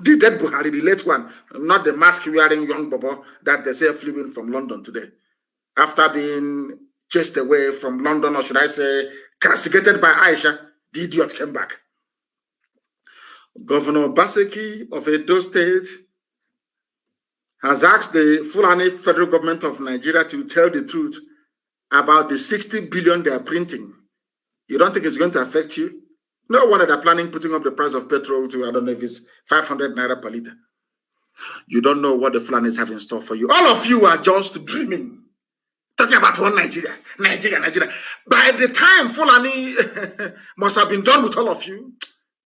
The dead Buhari, the late one, not the mask-wearing young bobo that they say flew in from London today. After being chased away from London, or should I say, castigated by Aisha, the idiot came back. Governor Obaseki of Edo State has asked the Fulani federal government of Nigeria to tell the truth about the 60 billion they are printing. You don't think it's going to affect you? No wonder they're planning putting up the price of petrol to, I don't know if it's 500 naira per liter. You don't know what the Fulanis have in store for you. All of you are just dreaming. Talking about one Nigeria. By the time Fulani must have been done with all of you,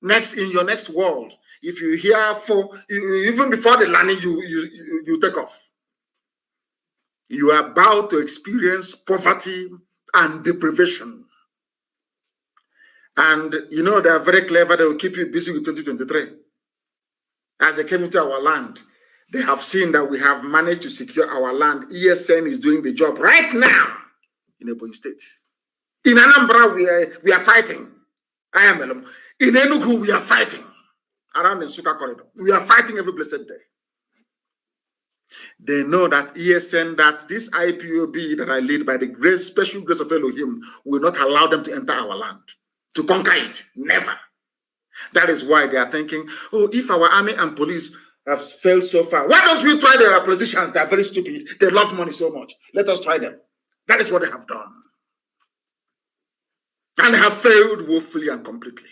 in your next world, if you hear even before the landing, you take off. You are about to experience poverty and deprivation. And you know they are very clever. They will keep you busy with 2023. As they came into our land, they have seen that we have managed to secure our land. ESN is doing the job right now in Ebonyi State. In Anambra, we are fighting. I am alone. In Enugu, we are fighting. Around the Nsukka corridor. We are fighting every blessed day. They know that ESN, that this IPOB that I lead by the great special grace of Elohim, will not allow them to enter our land, to conquer it. Never. That is why they are thinking, oh, if our army and police have failed so far, why don't we try their politicians? They are very stupid. They love money so much. Let us try them. That is what they have done. And they have failed woefully and completely.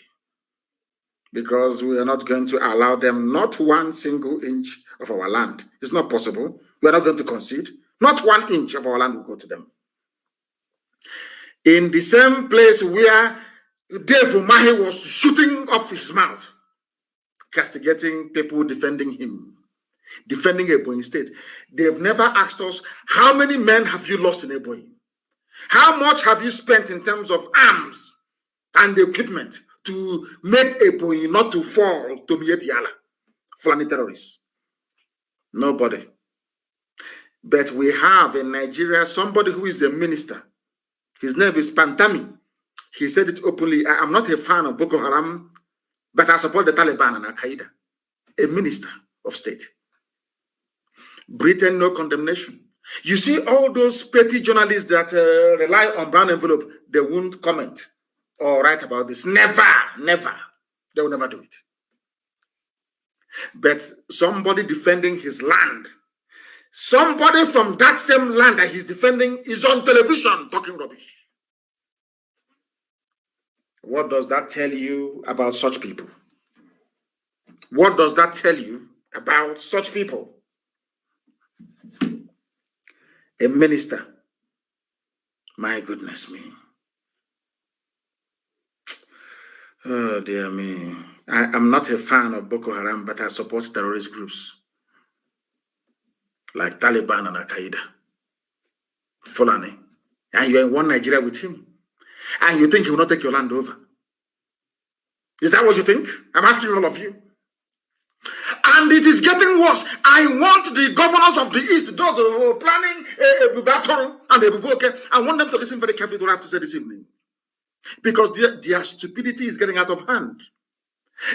Because we are not going to allow them not 1 single inch of our land. It's not possible. We are not going to concede. Not 1 inch of our land will go to them. In the same place where Dave Umahi was shooting off his mouth, castigating people defending him, defending Ebonyi State. They've never asked us, how many men have you lost in Ebonyi? How much have you spent in terms of arms and equipment to make Ebonyi not to fall to Mietiala, Fulani terrorists? Nobody. But we have in Nigeria somebody who is a minister. His name is Pantami. He said it openly. I am not a fan of Boko Haram, but I support the Taliban and Al-Qaeda. A minister of state. Britain, no condemnation. You see all those petty journalists that rely on brown envelope, they won't comment or write about this. Never. They will never do it. But somebody defending his land, Somebody from that same land that he's defending is on television talking rubbish. What does that tell you about such people? What does that tell you about such people? A minister. My goodness me. Oh, dear me. I'm not a fan of Boko Haram, but I support terrorist groups like Taliban and Al-Qaeda. Fulani. And you're in one Nigeria with him. And you think he will not take your land over. Is that what you think? I'm asking all of you. And it is getting worse. I want the governors of the East, those who are planning Bubatoru and Ebuboke, I want them to listen very carefully to what I have to say this evening. Because their stupidity is getting out of hand.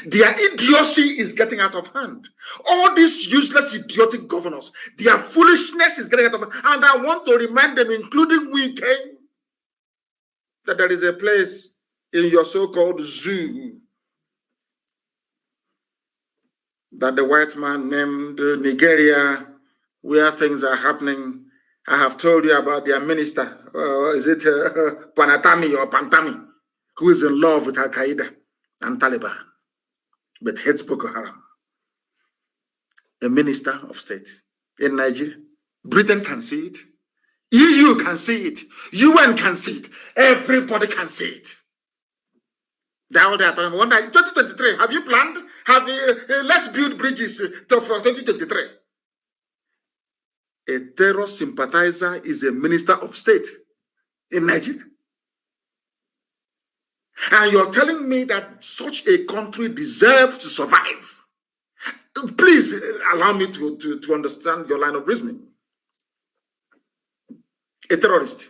Their idiocy is getting out of hand. All these useless, idiotic governors, their foolishness is getting out of hand. And I want to remind them, including Wike, that there is a place in your so-called zoo that the white man named Nigeria, where things are happening. I have told you about their minister, is it Panatami or Pantami, who is in love with Al-Qaeda and Taliban, but hates Boko Haram. A minister of state in Nigeria. Britain can see it. EU can see it. UN can see it. Everybody can see it. All that time. 2023, have you planned? Let's build bridges for 2023. A terror sympathizer is a minister of state in Nigeria. And you're telling me that such a country deserves to survive. Please allow me to understand your line of reasoning. A terrorist.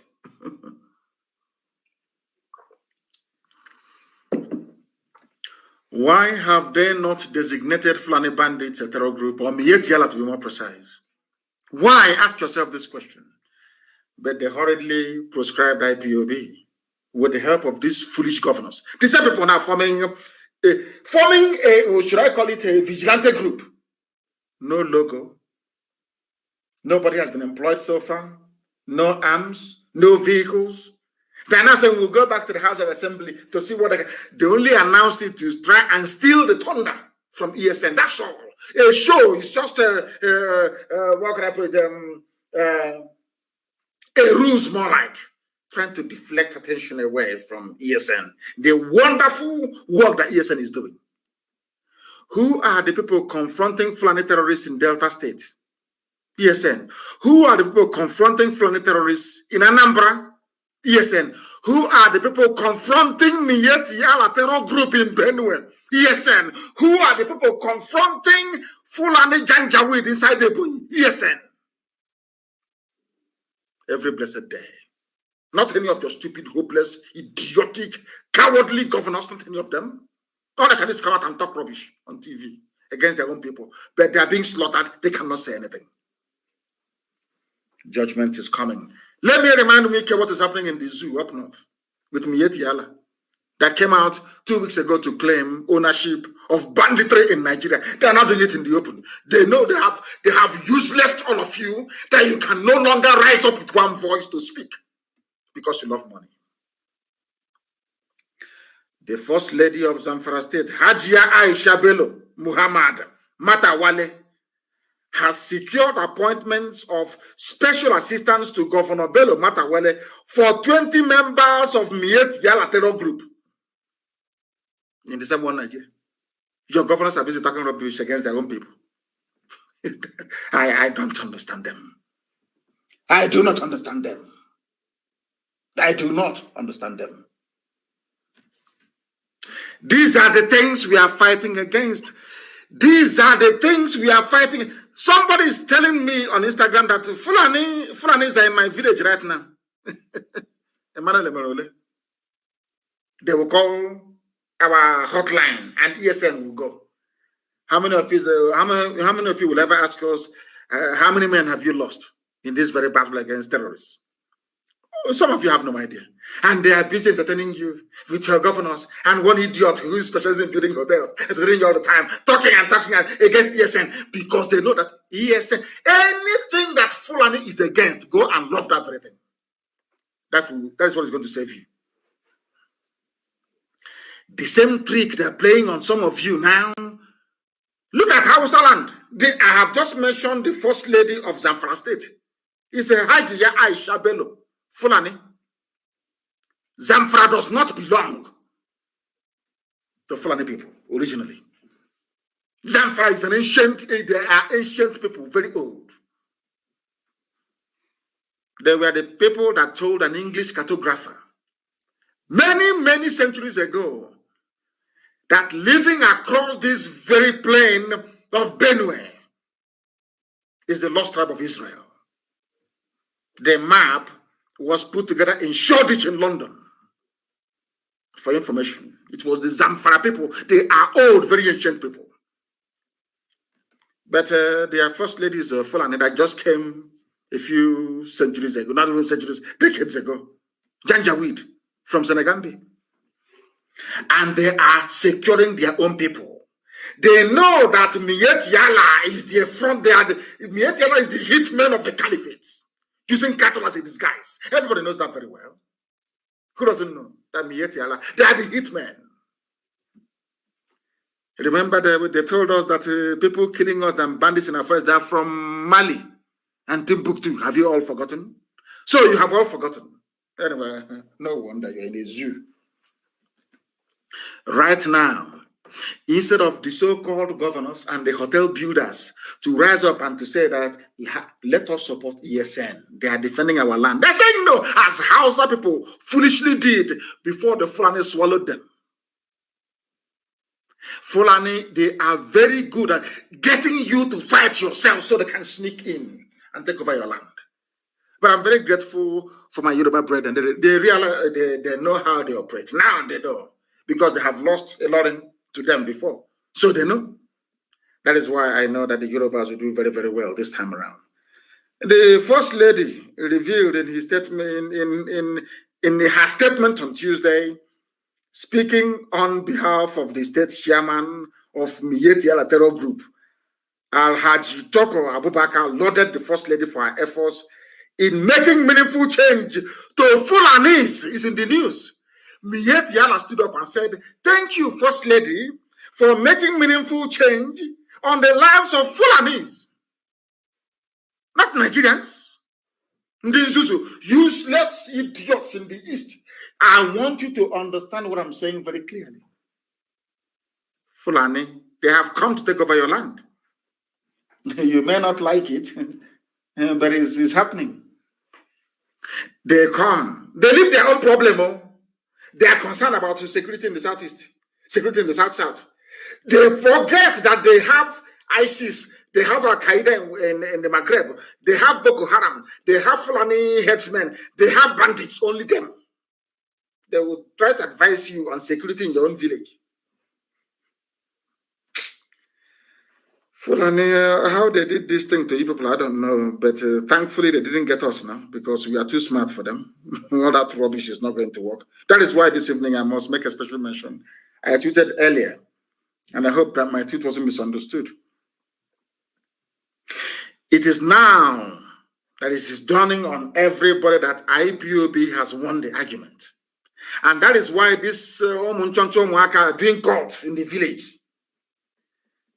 Why have they not designated Fulani bandits a terror group, or Mietiala to be more precise? Why? Ask yourself this question. But they hurriedly proscribed IPOB with the help of these foolish governors. These are people now forming a, should I call it a vigilante group? No logo. Nobody has been employed so far. No arms, no vehicles. They're now saying we'll go back to the House of Assembly to see what they only announced it to try and steal the thunder from ESN. That's all. A show is just what can I put it? A ruse, more like trying to deflect attention away from ESN. The wonderful work that ESN is doing. Who are the people confronting Fulani terrorists in Delta State? ESN. Who are the people confronting Fulani terrorists in Anambra? ESN. Who are the people confronting Mieti Yala terror group in Benue? ESN. Who are the people confronting Fulani Janjaweed inside Ebonyi? ESN. Every blessed day. Not any of your stupid, hopeless, idiotic, cowardly governors, not any of them. All they can do is come out and talk rubbish on TV against their own people. But they are being slaughtered. They cannot say anything. Judgment is coming. Let me remind Wike what is happening in the zoo up north with Mieti Yala that came out 2 weeks ago to claim ownership of banditry in Nigeria. They are not doing it in the open. They know they have useless all of you that you can no longer rise up with one voice to speak because you love money. The First Lady of Zamfara State, Hajia Aisha Bello Muhammad Matawale, has secured appointments of special assistants to Governor Bello Matawale for 20 members of Miet Yala Terror Group in the same one Nigeria. Your governors are busy talking rubbish against their own people. I don't understand them. I do not understand them. I do not understand them. These are the things we are fighting against. These are the things we are fighting. Somebody is telling me on Instagram that Fulanis are in my village right now. They will call our hotline and ESN will go. How many of you will ever ask us, how many men have you lost in this very battle against terrorists? Some of you have no idea. And they are busy entertaining you with your governors and one idiot who is specialized in building hotels, entertaining you all the time, talking against ESN because they know that ESN, anything that Fulani is against, go and love that very thing. That is what is going to save you. The same trick they're playing on some of you now. Look at Hausa land. I have just mentioned the first lady of Zamfara State. It's a Hajiya Aisha Bello, Fulani. Zamfara does not belong to Fulani people originally. Zamfara is an ancient, they are ancient people, very old. They were the people that told an English cartographer many centuries ago that living across this very plain of Benue is the lost tribe of Israel. The map was put together in Shoreditch in London. For information, it was the Zamfara people. They are old, very ancient people. But their first lady is Fulani that just came a few centuries ago, not even centuries, decades ago. Janjaweed from Senegambia. And they are securing their own people. They know that Miet Yala is the front. Miet Yala is the hitman of the caliphate, using cattle as a disguise. Everybody knows that very well. Who doesn't know that Miet Yala? They are the hitmen. Remember, they told us that people killing us and bandits in our forest, they are from Mali and Timbuktu. Have you all forgotten? So you have all forgotten. Anyway, no wonder you're in a zoo. Right now, instead of the so-called governors and the hotel builders to rise up and to say that, let us support ESN. They are defending our land. They're saying no, as Hausa people foolishly did before the Fulani swallowed them. Fulani, they are very good at getting you to fight yourself so they can sneak in and take over your land. But I'm very grateful for my Yoruba brethren. They know how they operate. Now they know, because they have lost a lot to them before. So they know. That is why I know that the Yorubas will do very, very well this time around. The First Lady revealed in his statement, in her statement on Tuesday, speaking on behalf of the state chairman of Miyetti Alatero Group, Alhaji Toko Abubakar lauded the First Lady for her efforts in making meaningful change to Fulanis. Is in the news. Miyetti Ala stood up and said, "Thank you, First Lady, for making meaningful change on the lives of Fulanis, not Nigerians. Useless idiots in the East. I want you to understand what I'm saying very clearly. Fulani, they have come to take over your land. You may not like it, but it's happening. They come. They leave their own problem. Oh. They are concerned about security in the Southeast, security in the South. They forget that they have ISIS, they have Al-Qaeda in the Maghreb, they have Boko Haram, they have Fulani headsmen, they have bandits, only them. They will try to advise you on security in your own village. Fulani, how they did this thing to you people, I don't know. But thankfully, they didn't get us now because we are too smart for them. All that rubbish is not going to work. That is why this evening I must make a special mention. I tweeted earlier, and I hope that my tweet wasn't misunderstood. It is now that it is dawning on everybody that IPOB has won the argument. And that is why this Omunchoncho Mwaka are doing court in the village.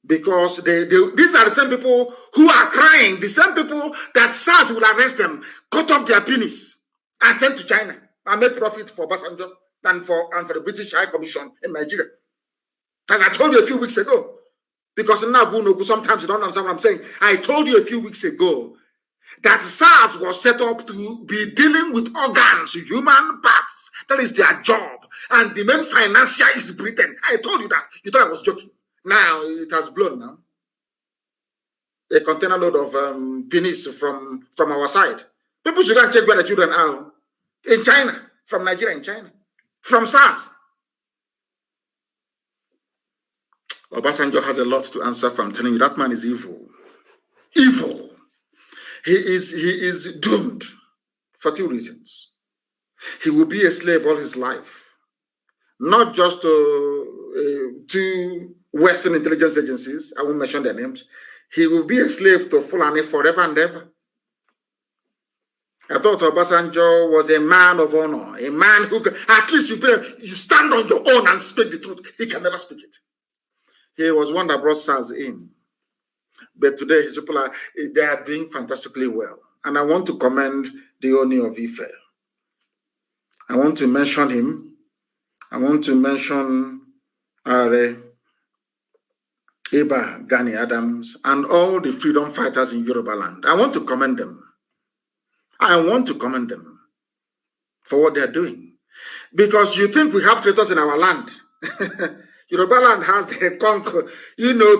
Because these are the same people who are crying, the same people that SARS will arrest them, cut off their penis, and send to China and make profit for Basanjo and for the British High Commission in Nigeria. As I told you a few weeks ago, because now sometimes you don't understand what I'm saying. I told you a few weeks ago that SARS was set up to be dealing with organs, human parts. That is their job. And the main financier is Britain. I told you that. You thought I was joking. Now it has blown now. A container load of penis from our side. People should go and check where the children are. In China. From Nigeria in China. From SARS. Obasanjo has a lot to answer for. I'm telling you, that man is evil. Evil. He is doomed for two reasons. He will be a slave all his life, not just to Western intelligence agencies. I won't mention their names. He will be a slave to Fulani forever and ever. I thought Obasanjo was a man of honor, a man who, at least you stand on your own and speak the truth. He can never speak it. He was one that brought SARS in. But today, his people they are doing fantastically well. And I want to commend the Oni of Ife. I want to mention him. I want to mention Eba Gani Adams and all the freedom fighters in Yoruba land. I want to commend them. I want to commend them for what they're doing. Because you think we have traitors in our land. Yoruba land has the conquer,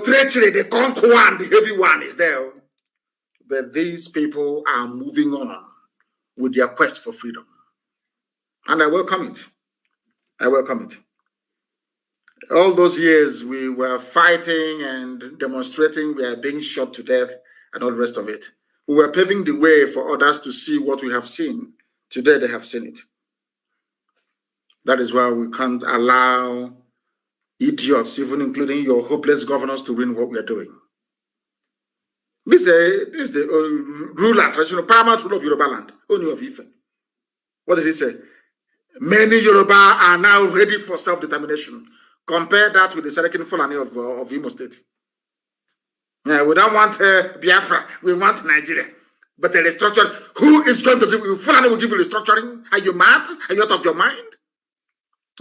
treachery, the conquer one, the heavy one is there. But these people are moving on with their quest for freedom. And I welcome it. I welcome it. All those years we were fighting and demonstrating, we are being shot to death and all the rest of it. We were paving the way for others to see what we have seen. Today they have seen it. That is why we can't allow idiots, even including your hopeless governors, to ruin what we are doing. This is the ruler, traditional paramount rule of Yoruba land, Oni of Ife. What did he say? Many Yoruba are now ready for self-determination. Compare that with the Sarakin Fulani of Imo State. Yeah, we don't want Biafra, we want Nigeria. But the restructuring, who is going to give you? Fulani will give you restructuring? Are you mad? Are you out of your mind?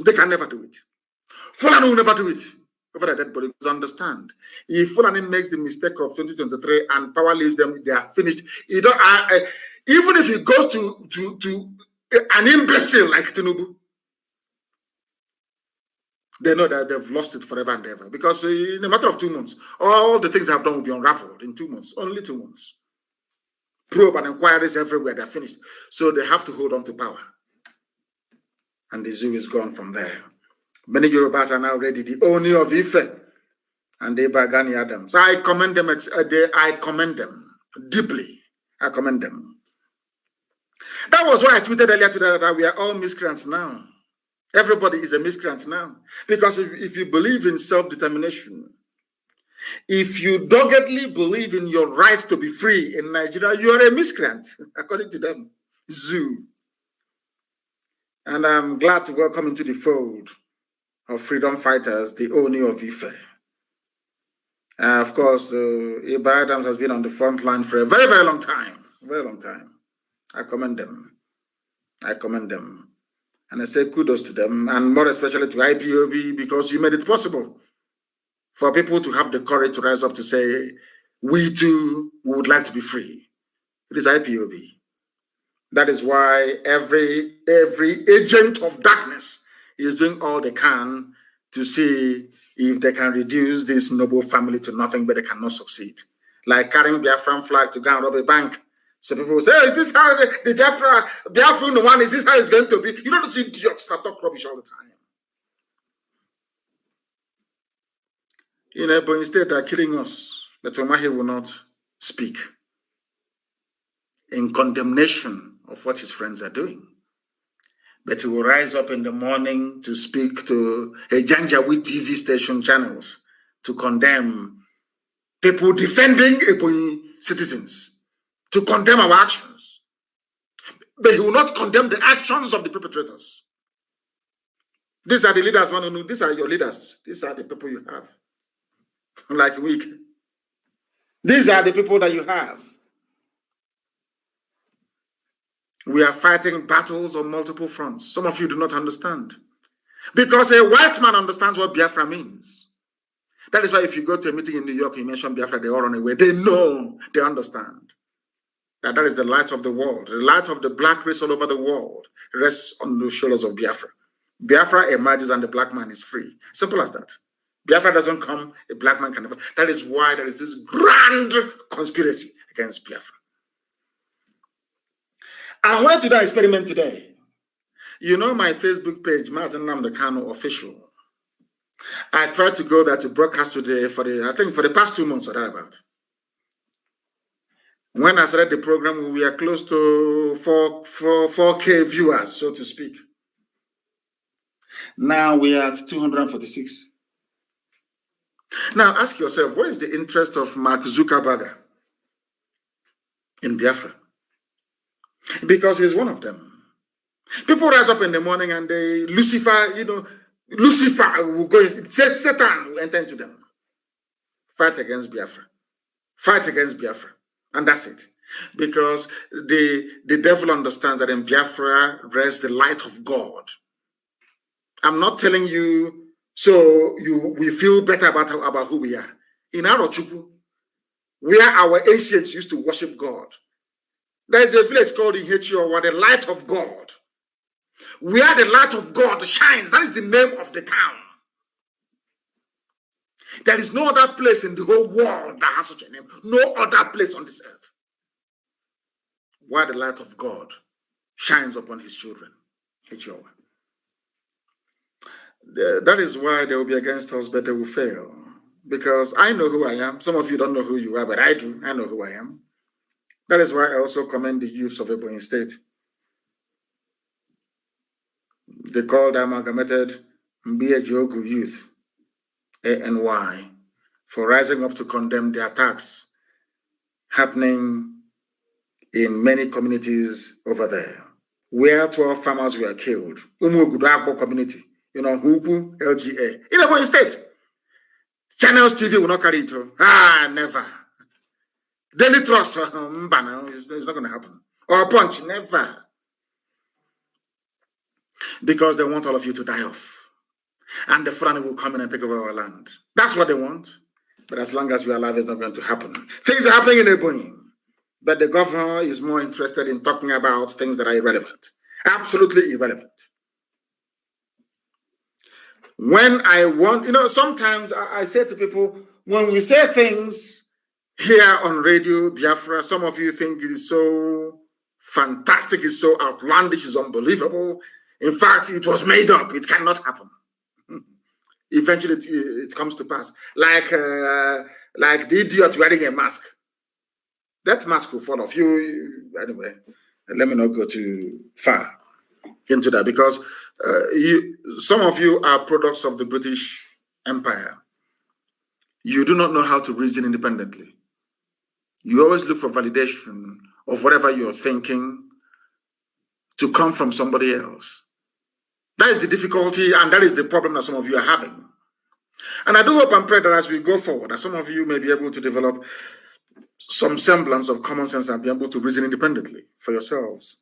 They can never do it. Fulani will never do it. Over the dead body, understand. If Fulani makes the mistake of 2023 and power leaves them, they are finished. Even if he goes to an imbecile like Tinubu, they know that they've lost it forever and ever. Because in a matter of 2 months, all the things they have done will be unraveled in 2 months. Only 2 months. Probe and inquiries everywhere, they're finished. So they have to hold on to power. And the zoo is gone from there. Many Yorubas are now ready. The Oni of Ife and the Gani Adams. I commend them. I commend them deeply. I commend them. That was why I tweeted earlier today that we are all miscreants now. Everybody is a miscreant now. Because if you believe in self-determination, if you doggedly believe in your right to be free in Nigeria, you are a miscreant, according to them. Zoo. And I'm glad to welcome into the fold of freedom fighters, the Oni of Ife. Of course, Eba Adams has been on the front line for a very, very long time. Very long time. I commend them. I commend them. And I say kudos to them, and more especially to IPOB, because you made it possible for people to have the courage to rise up to say, we too would like to be free. It is IPOB. That is why every agent of darkness is doing all they can to see if they can reduce this noble family to nothing, but they cannot succeed. Like carrying Biafran flag to go and rob a bank. So people will say, oh, is this how the Biafran one, is this how it's going to be? You don't see idiots that talk rubbish all the time. In Ebonyi State, they're killing us. But Omahe will not speak in condemnation of what his friends are doing. But he will rise up in the morning to speak to a Janjaweed TV station channels to condemn people defending Ebonyi citizens, to condemn our actions. But he will not condemn the actions of the perpetrators. These are the leaders, man. These are your leaders. These are the people you have. Like weak. These are the people that you have. We are fighting battles on multiple fronts. Some of you do not understand. Because a white man understands what Biafra means. That is why if you go to a meeting in New York, you mention Biafra, they all run away. They know, they understand. That is the light of the world. The light of the black race all over the world rests on the shoulders of Biafra. Biafra emerges and the black man is free. Simple as that. Biafra doesn't come, a black man can never. That is why there is this grand conspiracy against Biafra. I went to that experiment today. You know my Facebook page, Mazi Nnamdi Kanu official. I tried to go there to broadcast today for the past 2 months or thereabout. When I started the program, we were close to 4K viewers, so to speak. Now we are at 246. Now ask yourself, what is the interest of Mark Zuckerberg in Biafra? Because he's one of them. People rise up in the morning and they, Lucifer will go, Satan will enter into them. Fight against Biafra. Fight against Biafra. And that's it. Because the devil understands that in Biafra rests the light of God. I'm not telling you so we feel better about who we are. In Arochukwu, where our ancients used to worship God, there is a village called Ihechio, where the light of God, where the light of God shines. That is the name of the town. There is no other place in the whole world that has such a name. No other place on this earth where the light of God shines upon his children. Ihechio. That is why they will be against us, but they will fail. Because I know who I am. Some of you don't know who you are, but I do. I know who I am. That is why I also commend the youths of Ebonyi State. They called amalgamated Mbiejogu youth, ANY, for rising up to condemn the attacks happening in many communities over there, where 12 farmers were killed. Umugudagbo community, Huku, LGA, in Ebonyi State. Channels TV will not carry it. Never. Daily Trust, it's not going to happen. Or Punch, never. Because they want all of you to die off. And the Fulani will come in and take over our land. That's what they want. But as long as we are alive, it's not going to happen. Things are happening in Ebonyi. But the governor is more interested in talking about things that are irrelevant. Absolutely irrelevant. When I want, sometimes I say to people, when we say things here on Radio Biafra, some of you think it is so fantastic, it's so outlandish, it's unbelievable. In fact, it was made up. It cannot happen. Eventually, it comes to pass. Like the idiot wearing a mask. That mask will fall off. Anyway, let me not go too far into that, because some of you are products of the British Empire. You do not know how to reason independently. You always look for validation of whatever you're thinking to come from somebody else. That is the difficulty, and that is the problem that some of you are having. And I do hope and pray that as we go forward, that some of you may be able to develop some semblance of common sense and be able to reason independently for yourselves.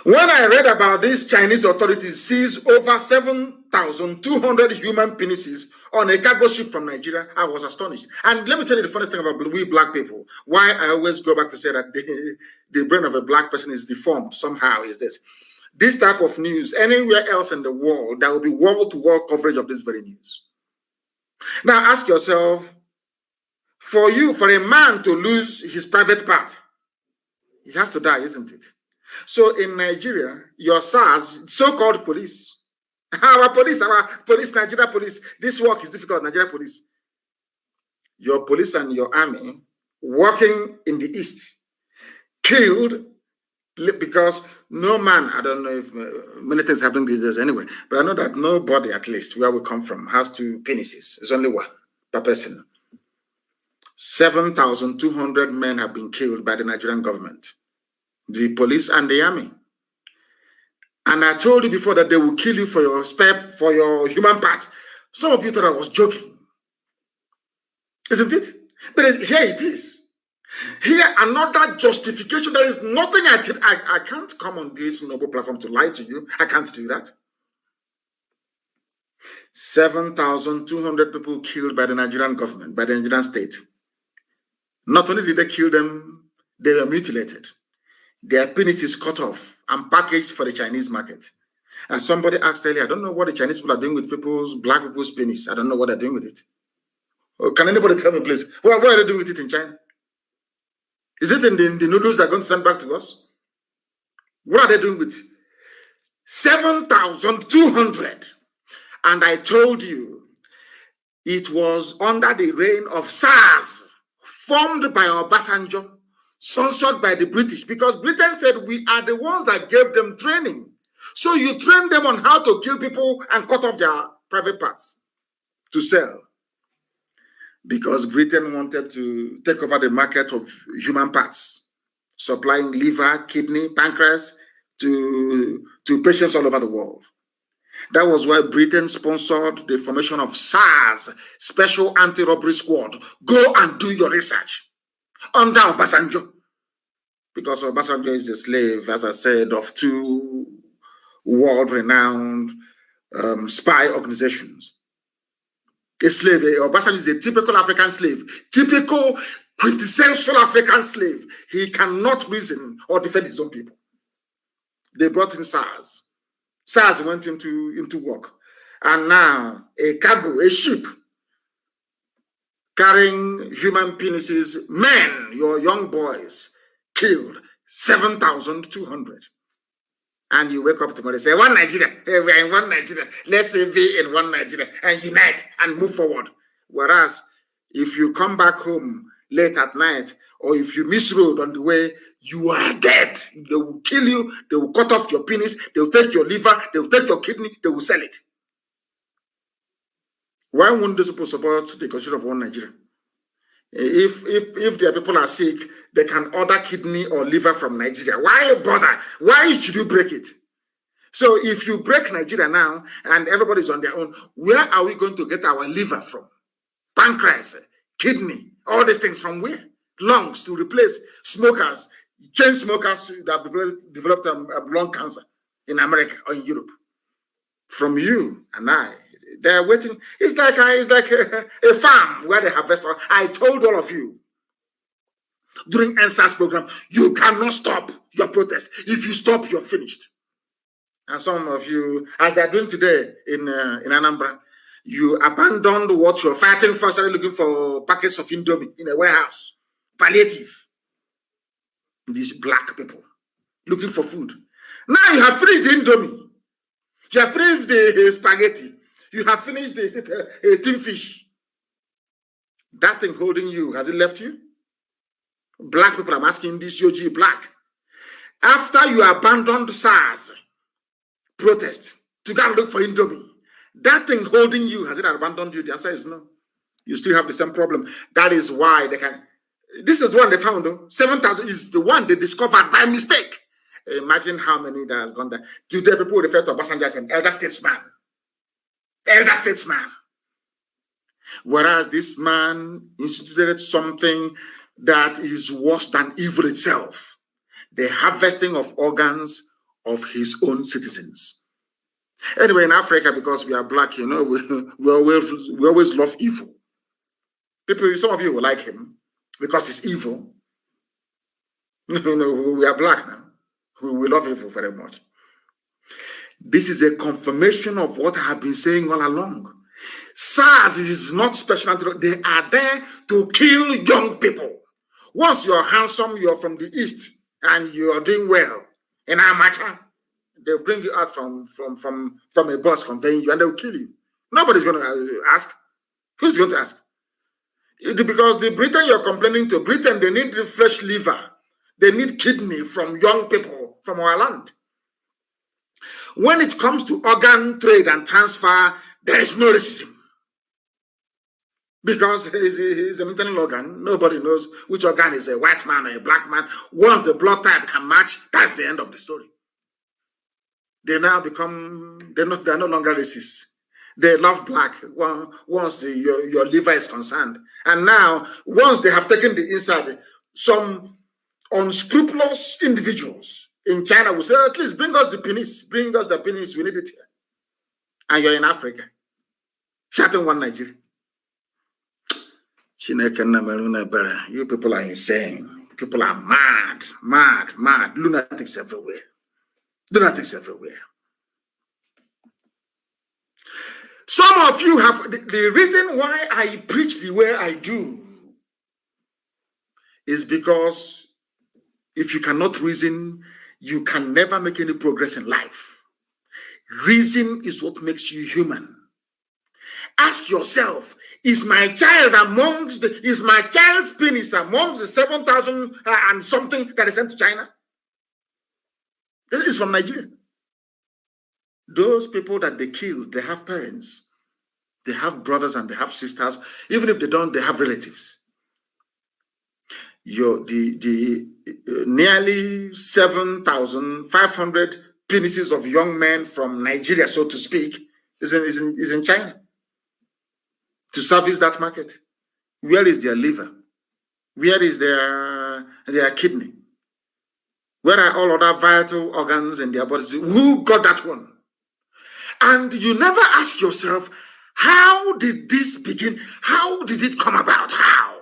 When I read about these Chinese authorities seized over 7,200 human penises on a cargo ship from Nigeria, I was astonished. And let me tell you the funniest thing about we black people. Why I always go back to say that the brain of a black person is deformed somehow is this. This type of news, anywhere else in the world, there will be wall-to-wall coverage of this very news. Now ask yourself, for a man to lose his private part, he has to die, isn't it? So in Nigeria, your SARS, so-called police, our police, Nigeria police, this work is difficult, Nigeria police. Your police and your army working in the East, killed because no man, I don't know if many things happening these days anyway, but I know that nobody, at least where we come from, has two penises. It's only one per person. 7,200 men have been killed by the Nigerian government, the police and the army. And I told you before that they will kill you for your human parts. Some of you thought I was joking. Isn't it? But here it is. Here, another justification. There is nothing I can't come on this noble platform to lie to you. I can't do that. 7,200 people killed by the Nigerian government, by the Nigerian state. Not only did they kill them, they were mutilated. Their penises cut off and packaged for the Chinese market. And somebody asked earlier, I don't know what the Chinese people are doing with black people's penis. I don't know what they're doing with it. Oh, can anybody tell me, please? What are they doing with it in China? Is it in the noodles they're going to send back to us? What are they doing with 7,200? And I told you, it was under the reign of SARS formed by Obasanjo, sponsored by the British, because Britain said we are the ones that gave them training. So you train them on how to kill people and cut off their private parts to sell. Because Britain wanted to take over the market of human parts, supplying liver, kidney, pancreas to patients all over the world. That was why Britain sponsored the formation of SARS, Special Anti-Robbery Squad. Go and do your research under Obasanjo. Because Obasanjo is a slave, as I said, of two world-renowned spy organizations. A slave, Obasanjo is a typical African slave, typical quintessential African slave. He cannot reason or defend his own people. They brought in SARS. SARS went into work. And now a cargo, a ship, carrying human penises, men, your young boys, killed 7,200. And you wake up tomorrow and say, one Nigeria, hey, we're in one Nigeria. Let's be in one Nigeria and unite and move forward. Whereas if you come back home late at night, or if you miss road on the way, you are dead. They will kill you. They will cut off your penis. They will take your liver. They will take your kidney. They will sell it. Why wouldn't those people support the constitution of one Nigeria? If their people are sick, they can order kidney or liver from Nigeria. Why bother? Why should you break it? So if you break Nigeria now and everybody's on their own, where are we going to get our liver from? Pancreas, kidney, all these things from where? Lungs to replace smokers, chain smokers that have developed lung cancer in America or in Europe. From you and I, they're waiting. It's like a farm where they harvest. I told all of you during NSAS program, you cannot stop your protest. If you stop, you're finished. And some of you, as they're doing today in Anambra, you abandoned what you're fighting for, started looking for packets of Indomie in a warehouse. Palliative. These black people looking for food. Now you have finished the Indomie. You have finished the spaghetti. You have finished the tin fish. That thing holding you, has it left you? Black people, I'm asking this, UG black. After you abandoned SARS protest to go and look for Indomie, that thing holding you, has it abandoned you? The answer is no. You still have the same problem. That is why they can. This is the one they found, though. 7,000 is the one they discovered by mistake. Imagine how many that has gone there. Today, people refer to Obasanjo as an elder statesman. Elder statesman. Whereas this man instituted something that is worse than evil itself. The harvesting of organs of his own citizens. Anyway, in Africa, because we are black, you know, we always love evil. People, some of you will like him because he's evil. You know, we are black now. We love evil very much. This is a confirmation of what I have been saying all along. SARS is not special. They are there to kill young people. Once you're handsome, you're from the East, and you're doing well in Amacha, they'll bring you out from a bus conveying you, and they'll kill you. Nobody's going to ask. Who's going to ask? Because the Britain you're complaining to, Britain, they need the fresh liver. They need kidney from young people from our land. When it comes to organ trade and transfer, there is no racism. Because he's an internal organ. Nobody knows which organ is a white man or a black man. Once the blood type can match, that's the end of the story. They now become, they're no longer racist. They love black once your liver is concerned. And now, once they have taken the inside, some unscrupulous individuals in China will say, at least bring us the penis. Bring us the penis. We need it here. And you're in Africa. Shutting one Nigeria. You people are insane. People are mad. Lunatics everywhere. Some of you have the reason why I preach the way I do is because if you cannot reason, you can never make any progress in life. Reason is what makes you human. Ask yourself, is my child's penis amongst the 7,000 and something that is sent to China? This is from Nigeria. Those people that they killed, they have parents, they have brothers, and they have sisters. Even if they don't, they have relatives. Nearly 7,500 penises of young men from Nigeria, so to speak, is in China to service that market. Where is their liver? Where is their kidney? Where are all other vital organs in their bodies? Who got that one? And you never ask yourself, how did this begin? How did it come about? How?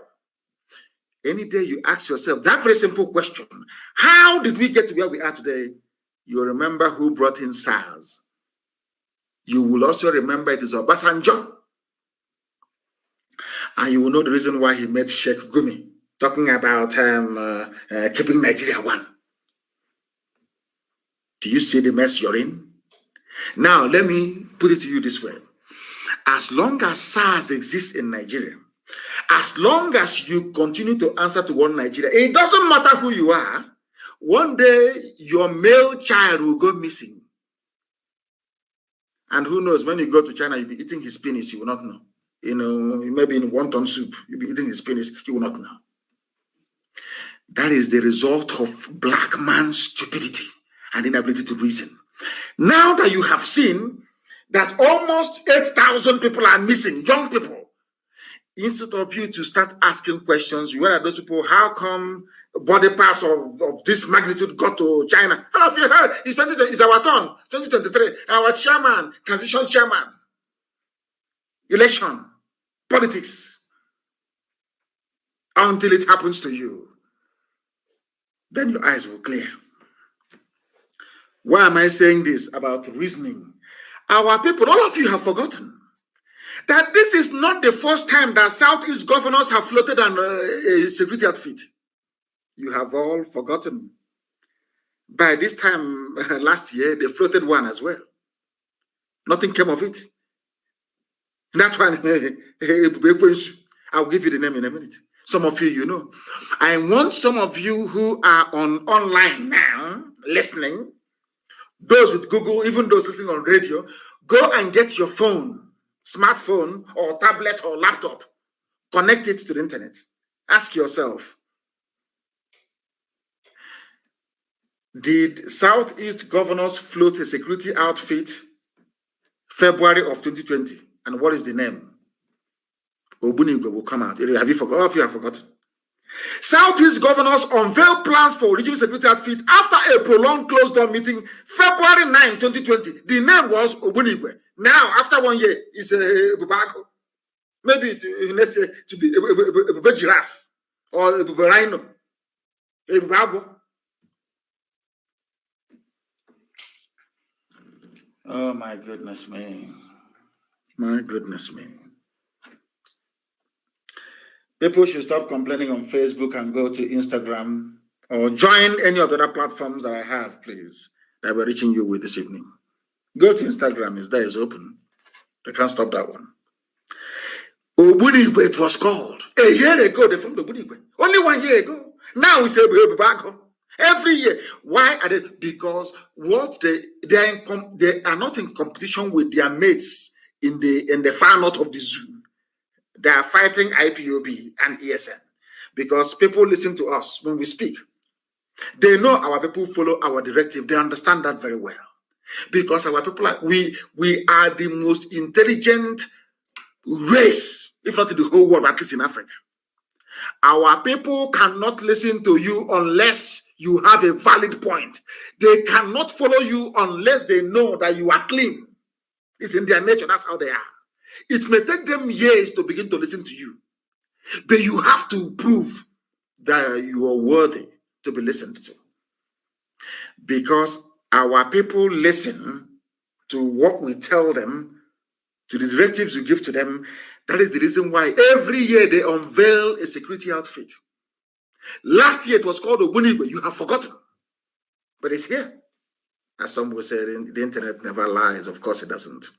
Any day you ask yourself that very simple question, how did we get to where we are today? You remember who brought in SARS. You will also remember it is Obasanjo. And you will know the reason why he met Sheikh Gumi, talking about keeping Nigeria one. Do you see the mess you're in? Now, let me put it to you this way. As long as SARS exists in Nigeria, as long as you continue to answer to one Nigeria, it doesn't matter who you are, one day your male child will go missing. And who knows, when you go to China, you'll be eating his penis, you will not know. You know, maybe in wonton soup, you'll be eating his penis, you will not know. That is the result of black man's stupidity and inability to reason. Now that you have seen that almost 8,000 people are missing, young people, instead of you to start asking questions, where are those people? How come body parts of this magnitude got to China? How have you heard? It's our turn, 2023. Our chairman, transition chairman, election, politics. Until it happens to you, then your eyes will clear. Why am I saying this about reasoning? Our people, all of you have forgotten that this is not the first time that Southeast governors have floated on a security outfit. You have all forgotten. By this time last year, they floated one as well. Nothing came of it. That one, I'll give you the name in a minute. Some of you, you know. I want some of you who are online now, listening, those with Google, even those listening on radio, go and get your phone, smartphone or tablet or laptop, connect it to the internet. Ask yourself, did Southeast governors float a security outfit February of 2020? And what is the name? Obunigwe will come out. Have you forgotten? All of you have forgotten. Southeast governors unveil plans for regional security outfit after a prolonged closed-door meeting February 9, 2020. The name was Obunigwe. Now, after 1 year, it's a Bubago. Maybe next year to be a giraffe or a rhino. A Bubago. Oh, my goodness me. My goodness me. People should stop complaining on Facebook and go to Instagram or join any of the other platforms that I have, please, that we're reaching you with this evening. Go to Instagram, it's there, it's open. They can't stop that one. Obunigwe, it was called. A year ago, they formed Obunigwe. Only 1 year ago. Now we say Bubago. Every year. Why are they? Because what they are not in competition with their mates in the far north of the zoo. They are fighting IPOB and ESN because people listen to us when we speak. They know our people follow our directive. They understand that very well because our people we are the most intelligent race, if not in the whole world, at least in Africa. Our people cannot listen to you unless you have a valid point. They cannot follow you unless they know that you are clean. It's in their nature. That's how they are. It may take them years to begin to listen to you, but you have to prove that you are worthy to be listened to. Because our people listen to what we tell them, to the directives we give to them. That is the reason why every year they unveil a security outfit. Last year it was called Obunigwe. You have forgotten, but it's here. As some will say, the internet never lies. Of course it doesn't.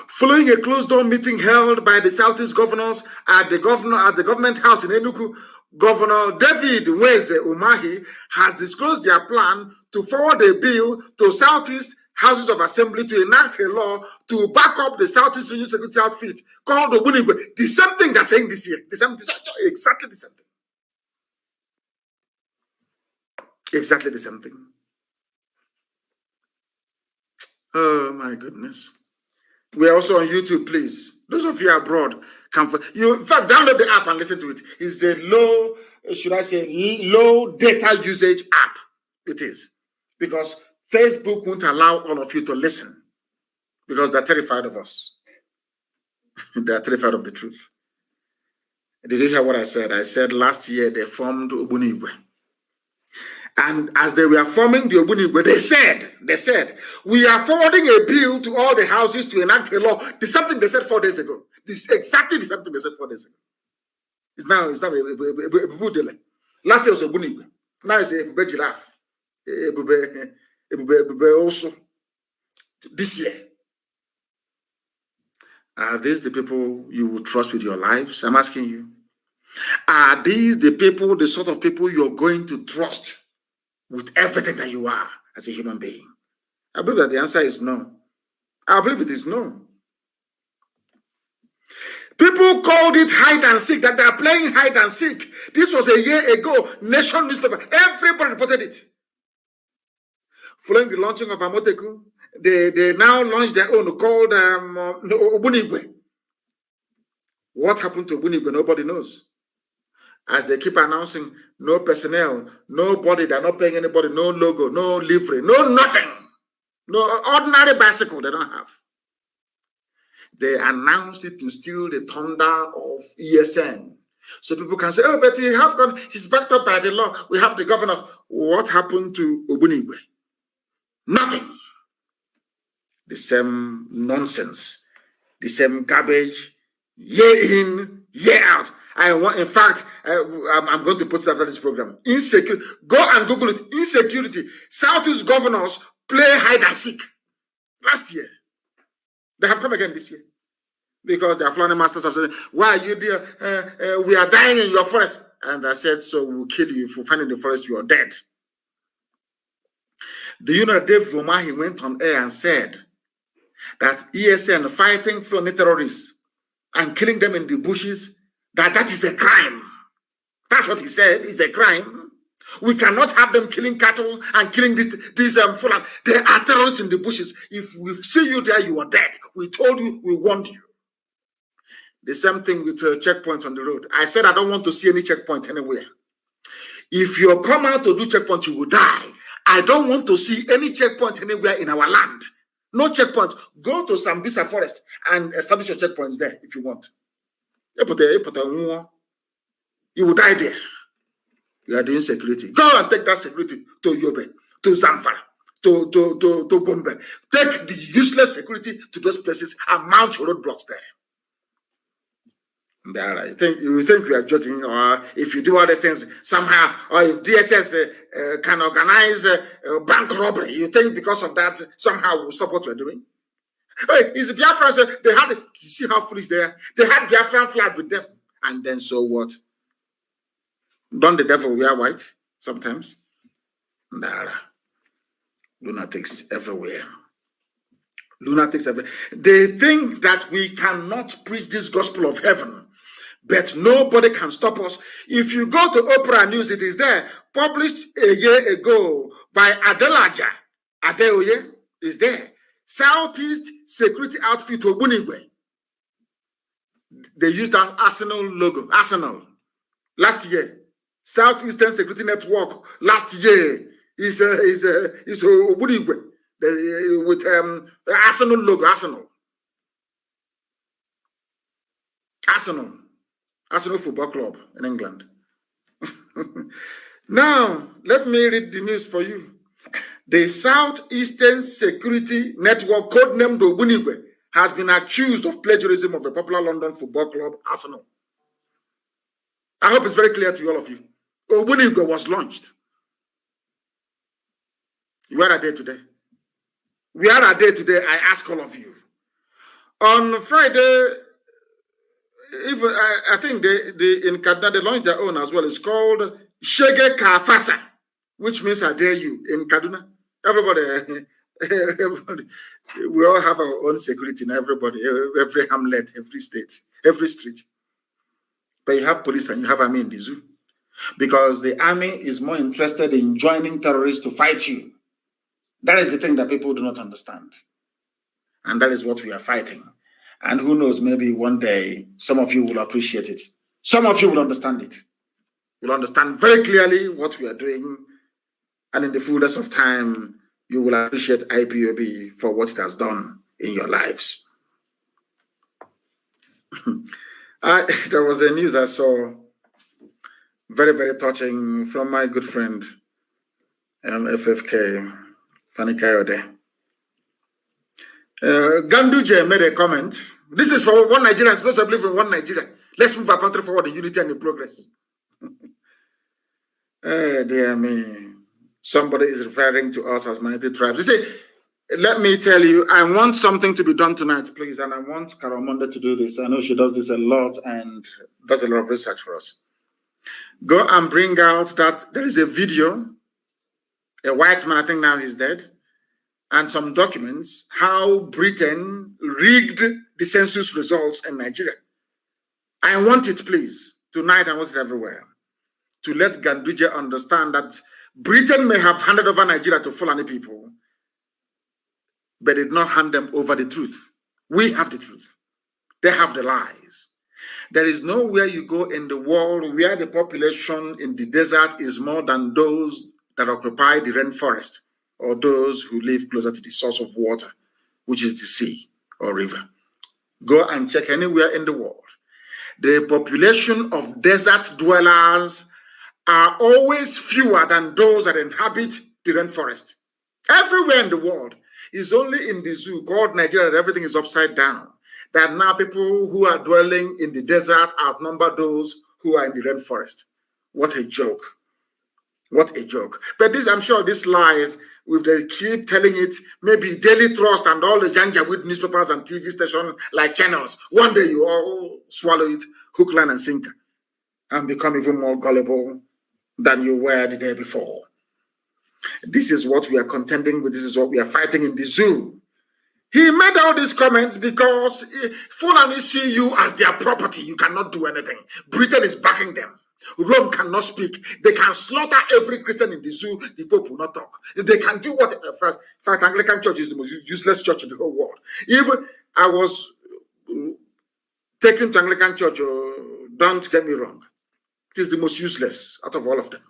Following a closed-door meeting held by the Southeast governors at the government house in Enugu, Governor David Nweze Umahi has disclosed their plan to forward a bill to Southeast Houses of Assembly to enact a law to back up the Southeast Regional Security Outfit called Obunigwe. The same thing they're saying this year. Exactly the same thing. Exactly the same thing. Oh my goodness. We are also on YouTube, please. Those of you abroad, in fact, download the app and listen to it. It's a low, should I say, low data usage app. It is. Because Facebook won't allow all of you to listen. Because they're terrified of us. They're terrified of the truth. Did you hear what I said? I said last year they formed Obunigwe. And as they were forming the Obunigwe, they said, we are forwarding a bill to all the houses to enact a law. This is something they said 4 days ago. This is exactly the same thing they said 4 days ago. It's now a last year was Obunigwe. Now it's a giraffe. Also. This year. Are these the people you would trust with your lives? I'm asking you. Are these the people, the sort of people you're going to trust with everything that you are as a human being? I believe that the answer is no. I believe it is no. People called it hide and seek, that they are playing hide and seek. This was a year ago, Nation newspaper. Everybody reported it. Following the launching of Amoteku, they now launched their own called Obunigwe. What happened to Obunigwe? Nobody knows. As they keep announcing, no personnel, nobody, they're not paying anybody, no logo, no livery, no nothing. No ordinary bicycle they don't have. They announced it to steal the thunder of ESN. So people can say, oh, but he's backed up by the law. We have the governors. What happened to Obunigwe? Nothing. The same nonsense, the same garbage, year in, year out. In fact, I'm going to post it after this program. Insecurity. Go and Google it. Insecurity. Southeast governors play hide and seek. Last year. They have come again this year. Because their flying masters have said, why are you there? We are dying in your forest. And I said, so we'll kill you. If we find in the forest, you are dead. Do you know that David Umahi went on air and said that ESN fighting Fulani terrorists and killing them in the bushes, that is a crime. That's what he said. It's a crime. We cannot have them killing cattle and killing these Fulani. There are terrorists in the bushes. If we see you there, you are dead. We told you, we warned you. The same thing with checkpoints on the road. I said I don't want to see any checkpoint anywhere. If you come out to do checkpoints, you will die. I don't want to see any checkpoint anywhere in our land. No checkpoint. Go to Sambisa Forest and establish your checkpoints there if you want. You will die there. You are doing security. Go and take that security to Yobe, to Zamfara, to Gombe. Take the useless security to those places and mount your roadblocks there. You think we are joking, or if you do all these things somehow, or if DSS can organize bank robbery, you think because of that somehow we'll stop what we're doing? Hey, is Biafran? They had, you see how foolish they are. They had Biafran flag with them, and then so what? Don't the devil wear white sometimes? Lunatics everywhere. Lunatics everywhere. They think that we cannot preach this gospel of heaven. But nobody can stop us. If you go to Oprah News, it is there. Published a year ago by Adelaja Adeoye is there. Southeast Security Outfit Obunigwe. They used that Arsenal logo. Arsenal. Last year. Southeastern Security Network. Last year is Obunigwe. With Arsenal logo. Arsenal Football Club in England. Now, let me read the news for you. The Southeastern Security Network, codenamed Obunigwe, has been accused of plagiarism of a popular London football club, Arsenal. I hope it's very clear to all of you. Obunigwe was launched. Where are they today? Where are they today? I ask all of you. On Friday, even I think they in Kaduna they launched their own as well. It's called Shege Kafasa, which means I dare you in Kaduna. Everybody, everybody, we all have our own security in everybody, every hamlet, every state, every street. But you have police and you have army in the zoo. Because the army is more interested in joining terrorists to fight you. That is the thing that people do not understand. And that is what we are fighting. And who knows, maybe one day some of you will appreciate it. Some of you will understand it. You'll understand very clearly what we are doing. And in the fullness of time, you will appreciate IPOB for what it has done in your lives. There was a news I saw, very, very touching, from my good friend, FFK, Fani Kayode. Ganduje made a comment. This is for one Nigeria. Those who believe in one Nigeria. Let's move our country forward in unity and in progress. Dear me. Somebody is referring to us as minority tribes. You see, let me tell you, I want something to be done tonight, please. And I want Karamonde to do this. I know she does this a lot and does a lot of research for us. Go and bring out that there is a video. A white man, I think now he's dead. And some documents how Britain rigged the census results in Nigeria. I want it, please. Tonight, I want it everywhere. To let Ganduje understand that Britain may have handed over Nigeria to Fulani people, but did not hand them over the truth. We have the truth. They have the lies. There is nowhere you go in the world where the population in the desert is more than those that occupy the rainforest, or those who live closer to the source of water, which is the sea or river. Go and check anywhere in the world. The population of desert dwellers are always fewer than those that inhabit the rainforest. Everywhere in the world. It's only in the zoo called Nigeria that everything is upside down. That now people who are dwelling in the desert outnumber those who are in the rainforest. What a joke. What a joke. But this, I'm sure these lies, if they keep telling it, maybe Daily Trust and all the Janjaweed newspapers and TV stations like channels, one day you all swallow it hook, line, and sinker and become even more gullible than you were the day before. This is what we are contending with. This is what we are fighting in the zoo. He made all these comments because Fulani see you as their property. You cannot do anything. Britain is backing them. Rome cannot speak. They can slaughter every Christian in the zoo. The Pope will not talk. They can do what. In fact, Anglican Church is the most useless church in the whole world. Even I was taken to Anglican Church. Don't get me wrong. It is the most useless out of all of them.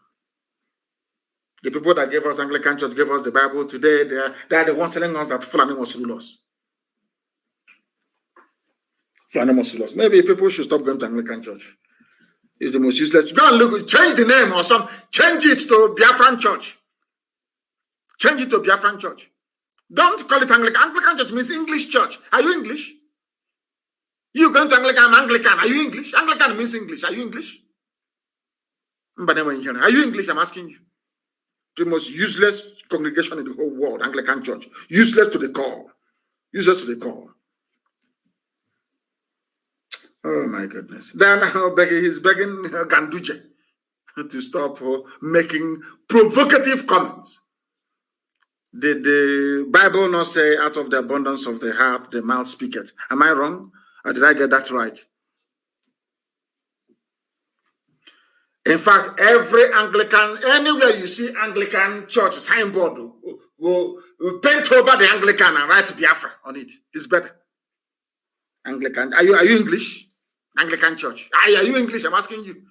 The people that gave us Anglican Church, gave us the Bible today, they are the ones telling us that Fulani must rule us. Fulani must rule us. Maybe people should stop going to Anglican Church. It's the most useless. Go and look, change the name or some, change it to Biafran Church. Change it to Biafran Church. Don't call it Anglican. Anglican Church means English church. Are you English? You going to Anglican, I'm Anglican. Are you English? Anglican means English. Are you English? Are you English? I'm asking you. The most useless congregation in the whole world, Anglican Church. Useless to the core. Useless to the core. Oh my goodness. Then he's begging Ganduje to stop making provocative comments. Did the Bible not say, out of the abundance of the heart, the mouth speaketh? Am I wrong? Or did I get that right? In fact, every Anglican, anywhere you see Anglican church signboard, will paint over the Anglican and write Biafra on it. It's better. Anglican. Are you English? Anglican church. Are you English? I'm asking you.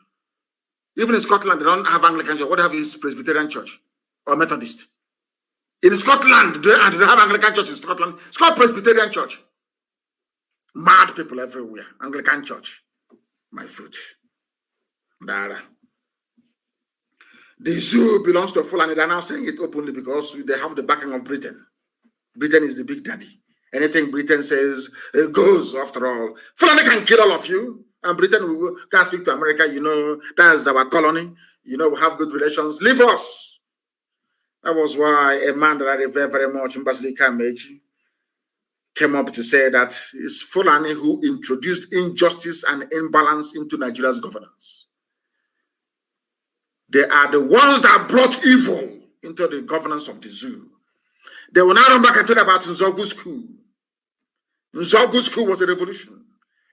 Even in Scotland, they don't have Anglican church. What they have is Presbyterian church or Methodist. In Scotland, do they have Anglican church in Scotland? It's called Presbyterian church. Mad people everywhere. Anglican church. My foot. Dara. The zoo belongs to Fulani. They're now saying it openly because they have the backing of Britain. Britain is the big daddy. Anything Britain says goes, after all. Fulani can kill all of you. And Britain can speak to America. You know, that's our colony. You know, we have good relations. Leave us. That was why a man that I revere very much, Mbasili Kameji, came up to say that it's Fulani who introduced injustice and imbalance into Nigeria's governance. They are the ones that brought evil into the governance of the zoo. They will now run back and tell about Nzogu's coup. Nzogu's coup was a revolution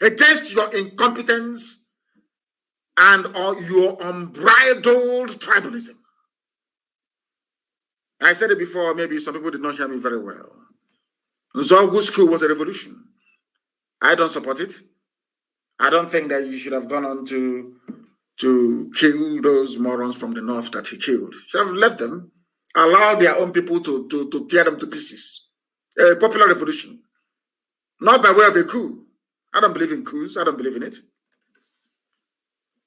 against your incompetence and your unbridled tribalism. I said it before, maybe some people did not hear me very well. Nzogu's coup was a revolution. I don't support it. I don't think that you should have gone on to kill those morons from the north that he killed. You should have left them, allowed their own people to tear them to pieces. A popular revolution. Not by way of a coup. I don't believe in coups. I don't believe in it.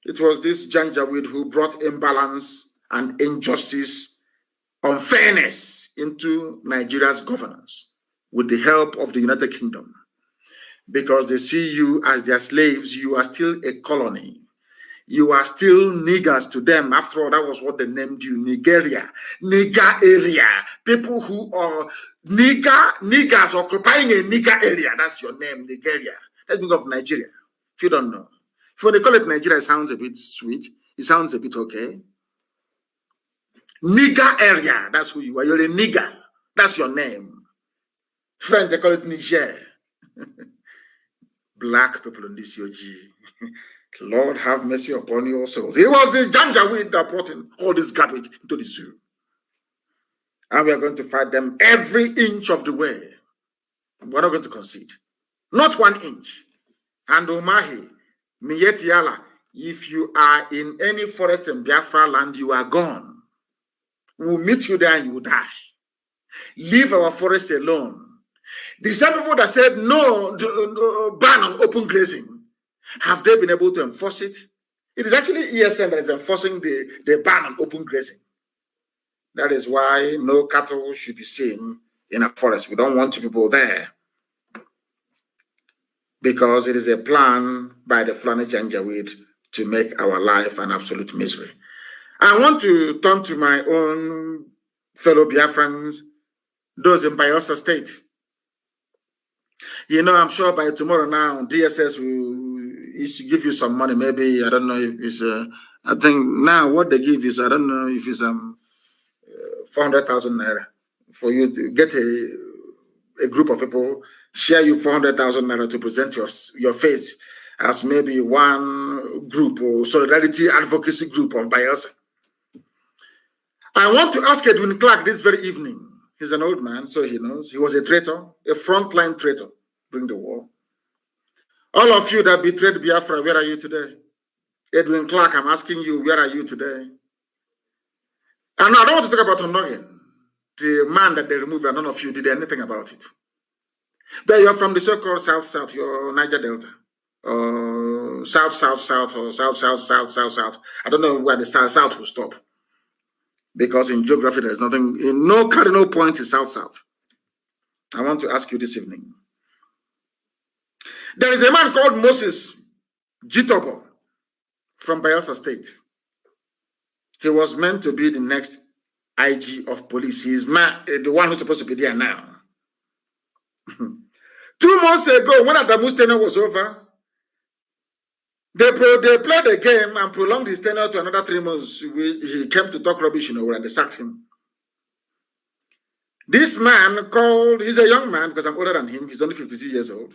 It was this Janjaweed who brought imbalance and injustice, unfairness into Nigeria's governance with the help of the United Kingdom. Because they see you as their slaves, you are still a colony. You are still niggers to them. After all, that was what they named you, Nigeria. Nigger area. People who are niggers occupying a nigger area. That's your name, Nigeria. Let's think of Nigeria, if you don't know. If when they call it Nigeria, it sounds a bit sweet. It sounds a bit okay. Nigger area, that's who you are. You're a nigger. That's your name. French, they call it Niger. Black people in this UG. Lord have mercy upon your souls. It was the Janjaweed that brought in all this garbage into the zoo. And we are going to fight them every inch of the way. We're not going to concede. Not 1 inch. And Umahi, Miyetiala, if you are in any forest in Biafra land, you are gone. We'll meet you there and you will die. Leave our forest alone. The same people that said no, ban on open grazing, have they been able to enforce it? It is actually ESN that is enforcing the ban on open grazing. That is why no cattle should be seen in a forest. We don't want people there. Because it is a plan by the Fulani Janjaweed to make our life an absolute misery. I want to turn to my own fellow Biafrans, those in Bayelsa State. You know, I'm sure by tomorrow now, DSS will give you some money. Maybe, I don't know if it's, I think now what they give is, I don't know if it's 400,000 naira for you to get a group of people, share you 400,000 naira to present your face as maybe one group or solidarity advocacy group of Bayelsa. I want to ask Edwin Clark this very evening. He's an old man, so he knows. He was a traitor, a frontline traitor during the war. All of you that betrayed Biafra, where are you today? Edwin Clark, I'm asking you, where are you today? And I don't want to talk about Honorin, the man that they removed, and none of you did anything about it. But you're from the so-called South-South, you're Niger Delta, or South-South-South, or South-South-South-South-South. I don't know where the South will stop. Because in geography, there is nothing, in no cardinal point is South-South. I want to ask you this evening. There is a man called Moses Jitobo from Bayelsa State. He was meant to be the next IG of police. He's the one who's supposed to be there now. 2 months ago, when Adamu's tenure was over, they played a game and prolonged his tenure to another 3 months. He came to talk rubbish, and they sacked him. This man he's a young man because I'm older than him. He's only 52 years old.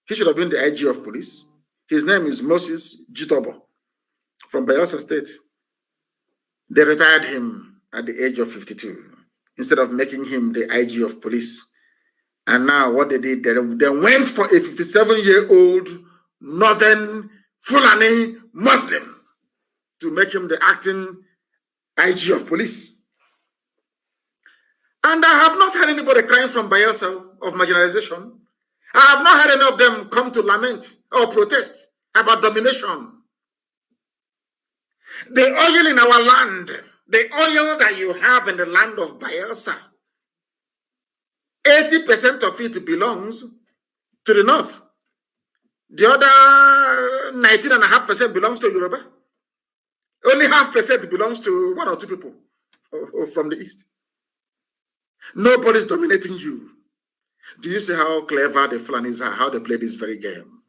He should have been the IG of police. His name is Moses Jitobo from Bayelsa State. They retired him at the age of 52 instead of making him the IG of police. And now what they did, they went for a 57-year-old northern Fulani Muslim to make him the acting IG of police. And I have not heard anybody crying from Bayelsa of marginalization. I have not heard any of them come to lament or protest about domination. The oil in our land, the oil that you have in the land of Bayelsa, 80% of it belongs to the north. The other 19.5% belongs to Yoruba. Only 0.5% belongs to 1 or 2 people from the east. Nobody's dominating you. Do you see how clever the Fulanis are, how they play this very game?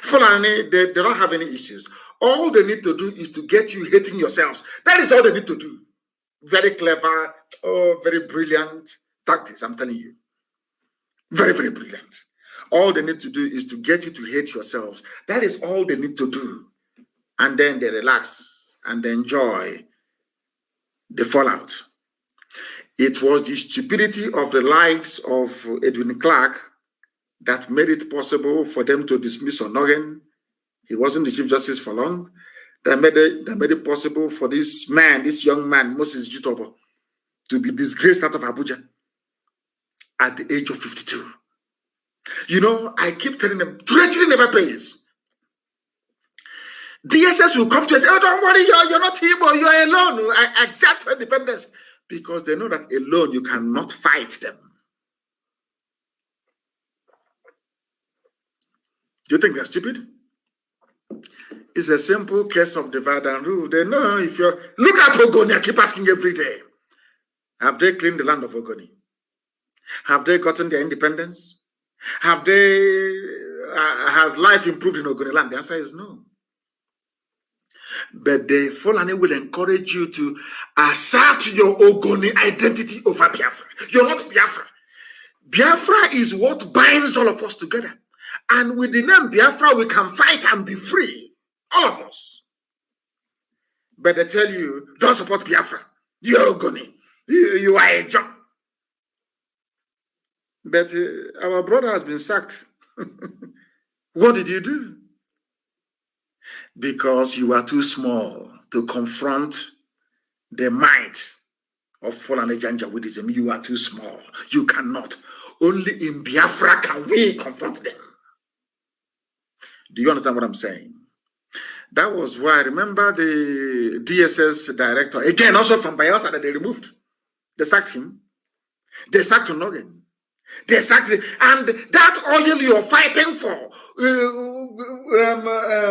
Fulani, they don't have any issues. All they need to do is to get you hating yourselves. That is all they need to do. Very clever, very brilliant tactics, I'm telling you. Very, very brilliant. All they need to do is to get you to hate yourselves. That is all they need to do. And then they relax and they enjoy the fallout. It was the stupidity of the likes of Edwin Clark that made it possible for them to dismiss Onogen. He wasn't the Chief Justice for long. That made it possible for this man, this young man, Moses Jitobo, to be disgraced out of Abuja at the age of 52. You know, I keep telling them, treachery never pays. DSS will come to us, oh, don't worry, you're not Igbo, you're alone. I accept independence. Because they know that alone you cannot fight them. Do you think they're stupid? It's a simple case of divide and rule. They know if you're... Look at Ogoni, I keep asking every day. Have they cleaned the land of Ogoni? Have they gotten their independence? Have they... has life improved in Ogoni land? The answer is no. But the Fulani will encourage you to assert your Ogoni identity over Biafra. You're not Biafra. Biafra is what binds all of us together. And with the name Biafra, we can fight and be free. All of us. But they tell you, don't support Biafra. You're Ogoni. You are a job. But our brother has been sacked. What did you do? Because you are too small to confront the might of Fulani Janjaweedism. You are too small. You cannot. Only in Biafra can we confront them. Do you understand what I'm saying? That was why I remember the DSS director, again, also from Bayelsa, that they removed. They sacked him. They sacked Onogen. They sacked him. And that oil you're fighting for,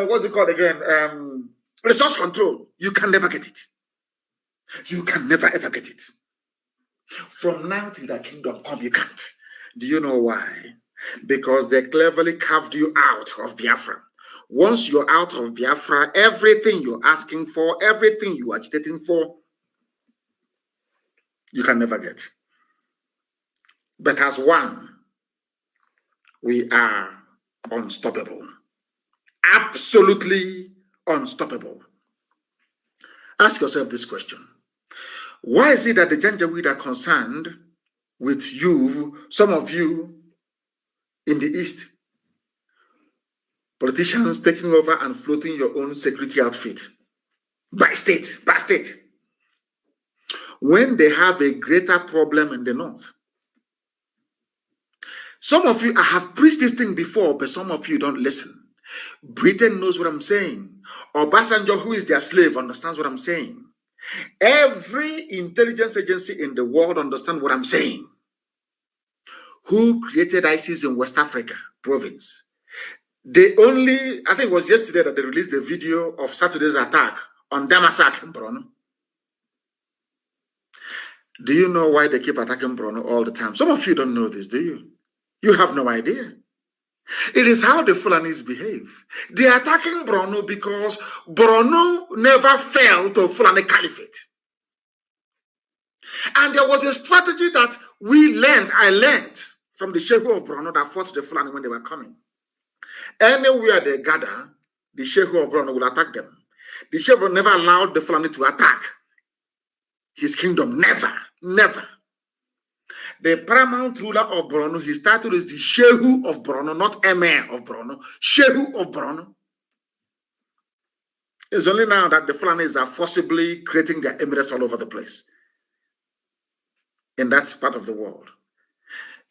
what's it called again? Resource control. You can never get it. You can never ever get it. From now till the kingdom come, you can't. Do you know why? Because they cleverly carved you out of Biafra. Once you're out of Biafra, everything you're asking for, everything you're agitating for, you can never get. But as one, we are unstoppable. Absolutely unstoppable. Ask yourself this question. Why is it that the Janjaweed are concerned with you, some of you in the East, politicians taking over and floating your own security outfit by state, when they have a greater problem in the North? Some of you, I have preached this thing before, but some of you don't listen. Britain knows what I'm saying. Obasanjo, who is their slave, understands what I'm saying. Every intelligence agency in the world understands what I'm saying. Who created ISIS in West Africa province? They only, I think it was yesterday that they released the video of Saturday's attack on Damasak in Borno. Do you know why they keep attacking Borno all the time? Some of you don't know this, do you? You have no idea. It is how the Fulanis behave. They are attacking Borno because Borno never fell to Fulani Caliphate. And there was a strategy that I learned from the Shehu of Borno that fought the Fulani when they were coming. Anywhere they gather, the Shehu of Borno will attack them. The Shehu never allowed the Fulani to attack his kingdom. Never, never. The paramount ruler of Borno, his title is the Shehu of Borno, not Emir of Borno. Shehu of Borno. It's only now that the Fulanis are forcibly creating their emirates all over the place in that part of the world.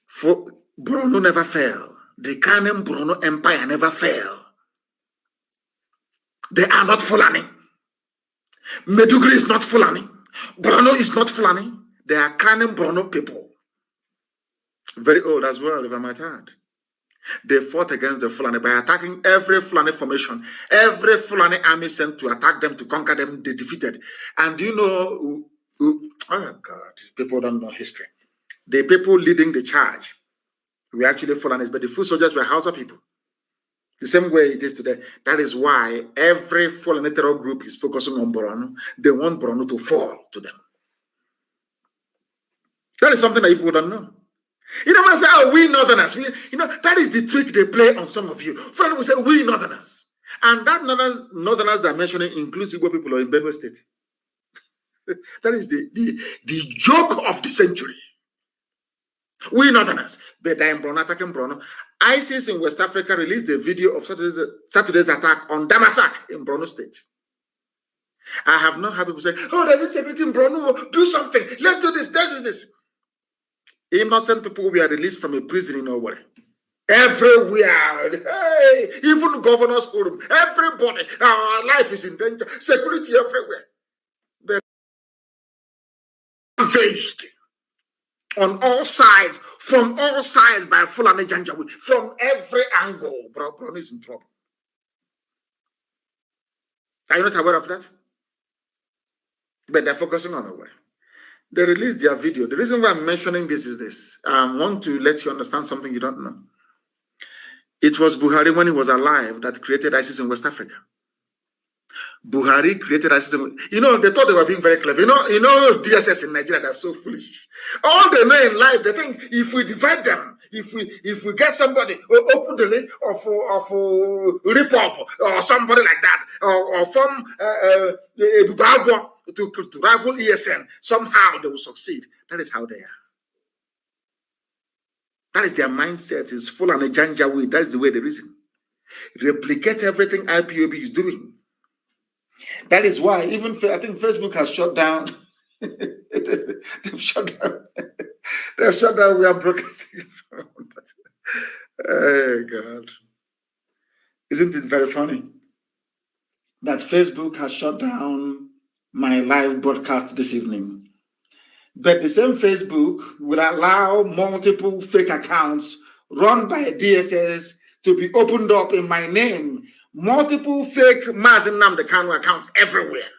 For Borno never fell. The Kanem Borno Empire never fell. They are not Fulani. Medugri is not Fulani. Borno is not Fulani. They are Kanem Borno people. Very old as well, if I might add. They fought against the Fulani by attacking every Fulani formation. Every Fulani army sent to attack them, to conquer them, they defeated. And you know, oh God, people don't know history. The people leading the charge were actually Fulanis, but the foot soldiers were Hausa people. The same way it is today. That is why every Fulani terror group is focusing on Borno. They want Borno to fall to them. That is something that people don't know. You know, when I say, oh, we Northerners, that is the trick they play on some of you. Fulani will say, we Northerners. And that Northerners they're mentioning includes Igbo people in Benue State. That is the joke of the century. We Northerners, but in Brono, attacking Brono. ISIS in West Africa released a video of Saturday's attack on Damasak in Brono State. I have not heard people say, oh, there's insecurity in Brono, do something, let's do this, let's do this. Innocent people were released from a prison in nowhere. Everywhere, hey, even governor's forum, everybody, our life is in danger, security everywhere. But invaded on all sides, from all sides by Fulani Janjaweed, from every angle, Brono is in trouble. Are you not aware of that? But they're focusing on nowhere. They released their video. The reason why I'm mentioning this is this. I want to let you understand something you don't know. It was Buhari when he was alive that created ISIS in West Africa. Buhari created ISIS. You know, they thought they were being very clever. You know, DSS in Nigeria, they're so foolish. All they know in life, they think if we divide them, if we get somebody, open the link of rip-up or somebody like that, or form a to rival ESN, somehow they will succeed. That is how they are. That is their mindset. Is full on a Janjaweed. That is the way they reason. Replicate everything IPOB is doing. That is why even I think Facebook has shut down. They've shut down. They've shut down. We are broadcasting from. Oh God! Isn't it very funny that Facebook has shut down my live broadcast this evening? But the same Facebook will allow multiple fake accounts run by DSS to be opened up in my name. Multiple fake Mazi Nnamdi Kanu accounts everywhere.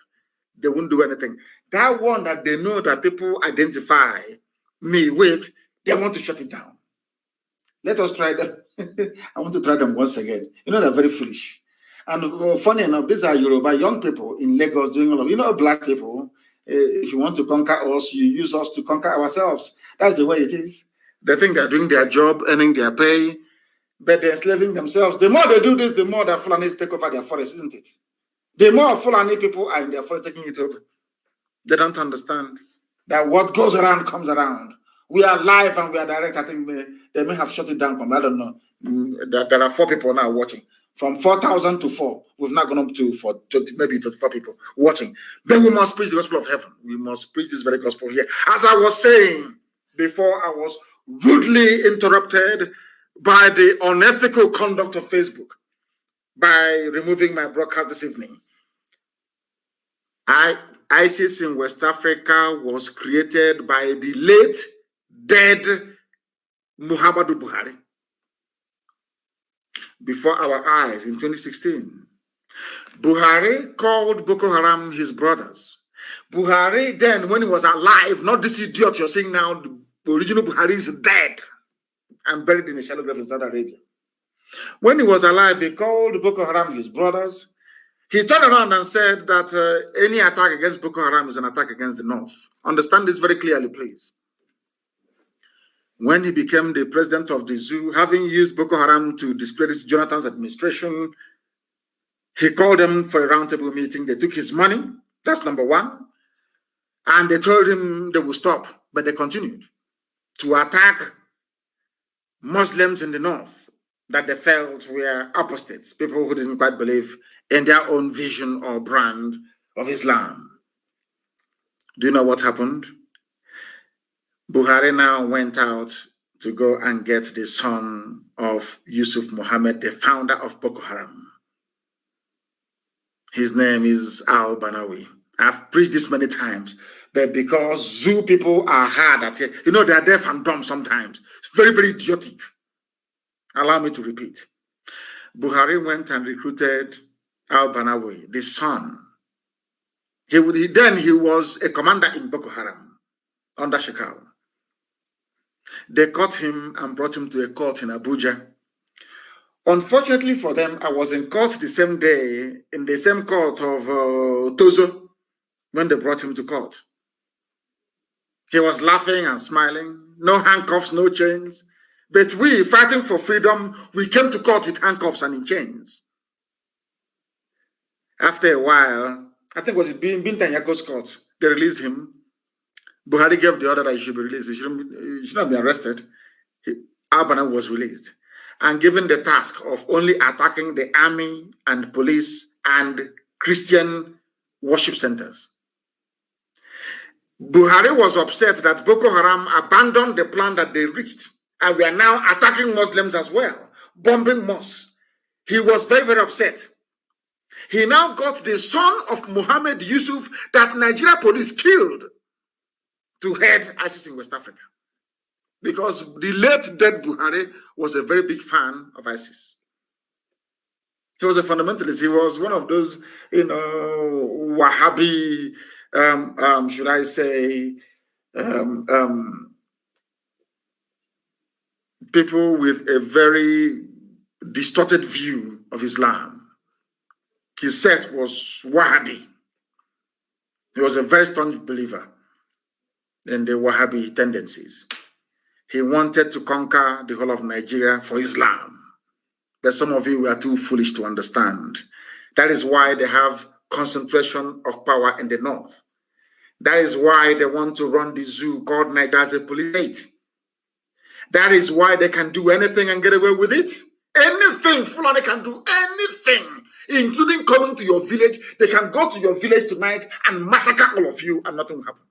They won't do anything. That one that they know that people identify me with, they want to shut it down. Let us try them. I want to try them once again. You know, they're very foolish. And funny enough, these are Yoruba young people in Lagos doing all of, black people. If you want to conquer us, you use us to conquer ourselves. That's the way it is. They think they're doing their job, earning their pay, but they're enslaving themselves. The more they do this, the more that Fulanis take over their forest, isn't it? The more Fulani people are in their forest taking it over. They don't understand that what goes around comes around. We are live and we are direct. I think they may have shut it down. I don't know. There are 4 people now watching. From 4,000 to 4, we've not gone up to 20, maybe 24 people watching. Then we must preach the gospel of heaven. We must preach this very gospel here. As I was saying before, I was rudely interrupted by the unethical conduct of Facebook by removing my broadcast this evening. ISIS in West Africa was created by the late dead Muhammadu Buhari. Before our eyes in 2016. Buhari called Boko Haram his brothers. Buhari then, when he was alive, not this idiot you're seeing now, the original Buhari is dead and buried in a shallow grave in Saudi Arabia. When he was alive, he called Boko Haram his brothers. He turned around and said that any attack against Boko Haram is an attack against the North. Understand this very clearly, please. When he became the president of the zoo, having used Boko Haram to discredit Jonathan's administration, he called them for a roundtable meeting. They took his money. That's number one. And they told him they would stop, but they continued to attack Muslims in the North that they felt were apostates, people who didn't quite believe in their own vision or brand of Islam. Do you know what happened? Buhari now went out to go and get the son of Yusuf Mohammed, the founder of Boko Haram. His name is Al-Banawi. I've preached this many times, but because zoo people are hard at it, you know, they are deaf and dumb sometimes. It's very, very idiotic. Allow me to repeat. Buhari went and recruited Al-Banawi, the son. He was a commander in Boko Haram under Shekau. They caught him and brought him to a court in Abuja. Unfortunately for them, I was in court the same day, in the same court of Tozo, when they brought him to court. He was laughing and smiling, no handcuffs, no chains. But we, fighting for freedom, we came to court with handcuffs and in chains. After a while, I think it was Binta Nyako's court, they released him. Buhari gave the order that he should be released. He should not be arrested. Albana was released and given the task of only attacking the army and police and Christian worship centers. Buhari was upset that Boko Haram abandoned the plan that they reached, and we are now attacking Muslims as well, bombing mosques. He was very, very upset. He now got the son of Muhammad Yusuf that Nigeria police killed to head ISIS in West Africa, because the late dead Buhari was a very big fan of ISIS. He was a fundamentalist. He was one of those, Wahhabi, should I say, people with a very distorted view of Islam. His sect was Wahhabi. He was a very strong believer in the Wahhabi tendencies. He wanted to conquer the whole of Nigeria for Islam. But some of you were too foolish to understand. That is why they have concentration of power in the north. That is why they want to run the zoo called Nigeria as a police state. That is why they can do anything and get away with it. Anything, Fulani can do anything, including coming to your village. They can go to your village tonight and massacre all of you and nothing will happen.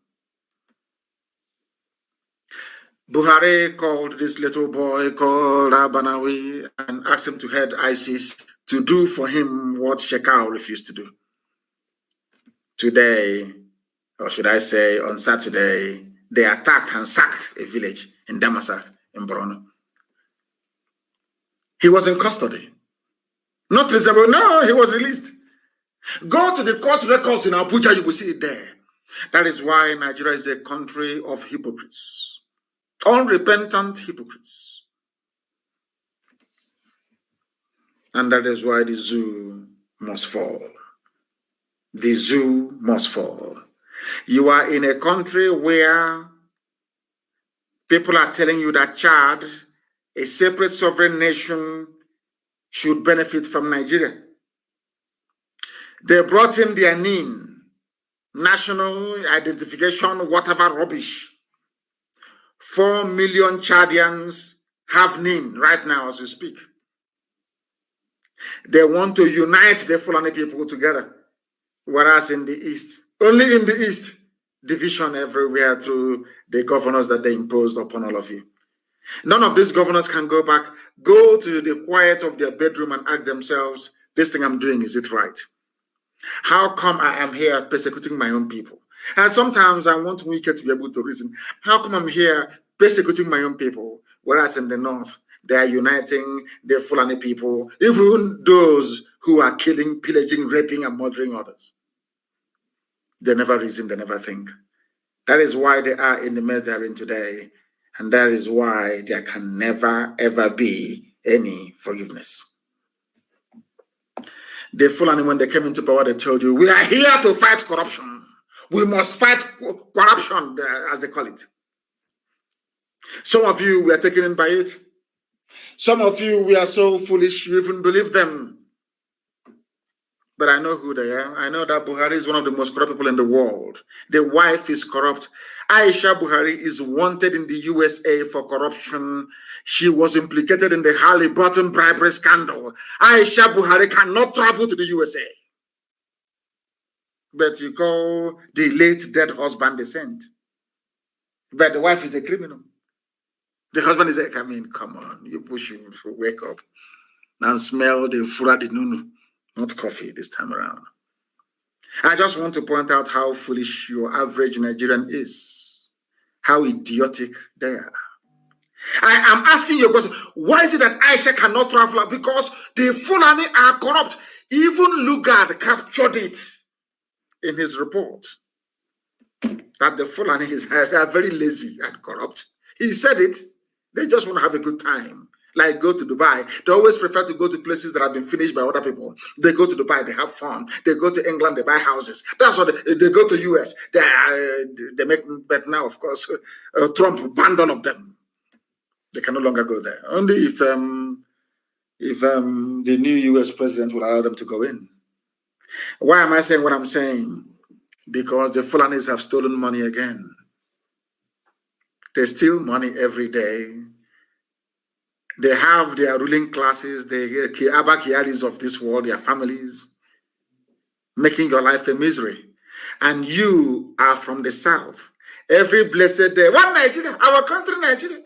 Buhari called this little boy called Abanawi and asked him to head ISIS to do for him what Shekau refused to do. Today, or should I say on Saturday, they attacked and sacked a village in Damasak in Borno. He was in custody. Not reasonable. No, he was released. Go to the court records in Abuja, you will see it there. That is why Nigeria is a country of hypocrites. Unrepentant hypocrites. And that is why the zoo must fall. The zoo must fall. You are in a country where people are telling you that Chad, a separate sovereign nation, should benefit from Nigeria. They brought in their NIN, national identification, whatever rubbish. 4 million Chadians have NIN right now as we speak. They want to unite the Fulani people together, whereas in the East, only in the East, division everywhere through the governors that they imposed upon all of you. None of these governors can go back, go to the quiet of their bedroom and ask themselves, this thing I'm doing, is it right? How come I am here persecuting my own people? And sometimes I want Wike to be able to reason, how come I'm here persecuting my own people, whereas in the north, they are uniting the Fulani people, even those who are killing, pillaging, raping, and murdering others. They never reason, they never think. That is why they are in the mess they are in today. And that is why there can never, ever be any forgiveness. The Fulani, when they came into power, they told you, we are here to fight corruption. We must fight corruption, as they call it. Some of you were taken in by it. Some of you were so foolish you even believe them. But I know who they are. I know that Buhari is one of the most corrupt people in the world. The wife is corrupt. Aisha Buhari is wanted in the USA for corruption. She was implicated in the Halliburton bribery scandal. Aisha Buhari cannot travel to the USA. But you call the late dead husband a saint. But the wife is a criminal. The husband is like, I mean, come on, you push him to wake up and smell the fura di nunu, not coffee this time around. I just want to point out how foolish your average Nigerian is, how idiotic they are. I am asking you a question. Why is it that Aisha cannot travel? Because the Fulani are corrupt. Even Lugard captured it in his report that the Fulani are very lazy and corrupt. He said it. They just want to have a good time. Like go to Dubai. They always prefer to go to places that have been finished by other people. They go to Dubai, they have fun. They go to England, they buy houses. That's what they go to US. They make, but now, of course, Trump banned all of them. They can no longer go there. Only if the new US president will allow them to go in. Why am I saying what I'm saying? Because the Fulanis have stolen money again. They steal money every day. They have their ruling classes, the Abba Kiaris of this world, their families, making your life a misery. And you are from the south. Every blessed day. What Nigeria? Our country, Nigeria.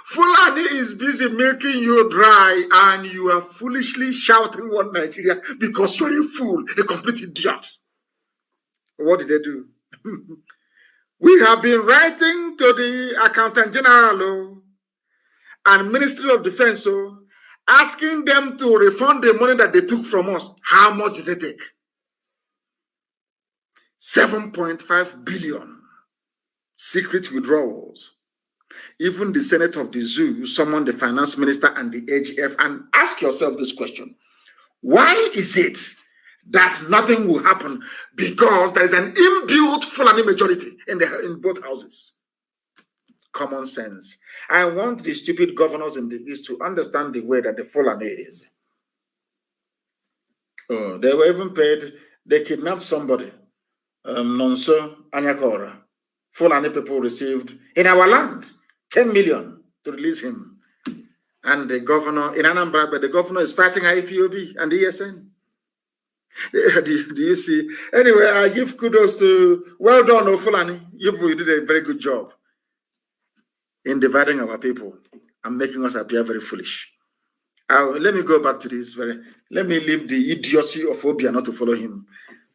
Fulani is busy making you dry, and you are foolishly shouting one Nigeria because you're a fool, a complete idiot. What did they do? We have been writing to the Accountant General and Ministry of Defense, asking them to refund the money that they took from us. How much did they take? 7.5 billion secret withdrawals. Even the Senate of the Zoo summoned the finance minister and the AGF and ask yourself this question. Why is it that nothing will happen? Because there is an inbuilt Fulani majority in both houses. Common sense. I want the stupid governors in the East to understand the way that the Fulani is. Oh, they were even paid. They kidnapped somebody. Nonso Anyakora. Fulani people received in our land 10 million to release him. And the governor in Anambra, but the governor is fighting IPOB and ESN. Do you see? Anyway, I give kudos to, well done, Fulani. You did a very good job in dividing our people and making us appear very foolish. Let me go back to this. Let me leave the idiocy of Obia not to follow him.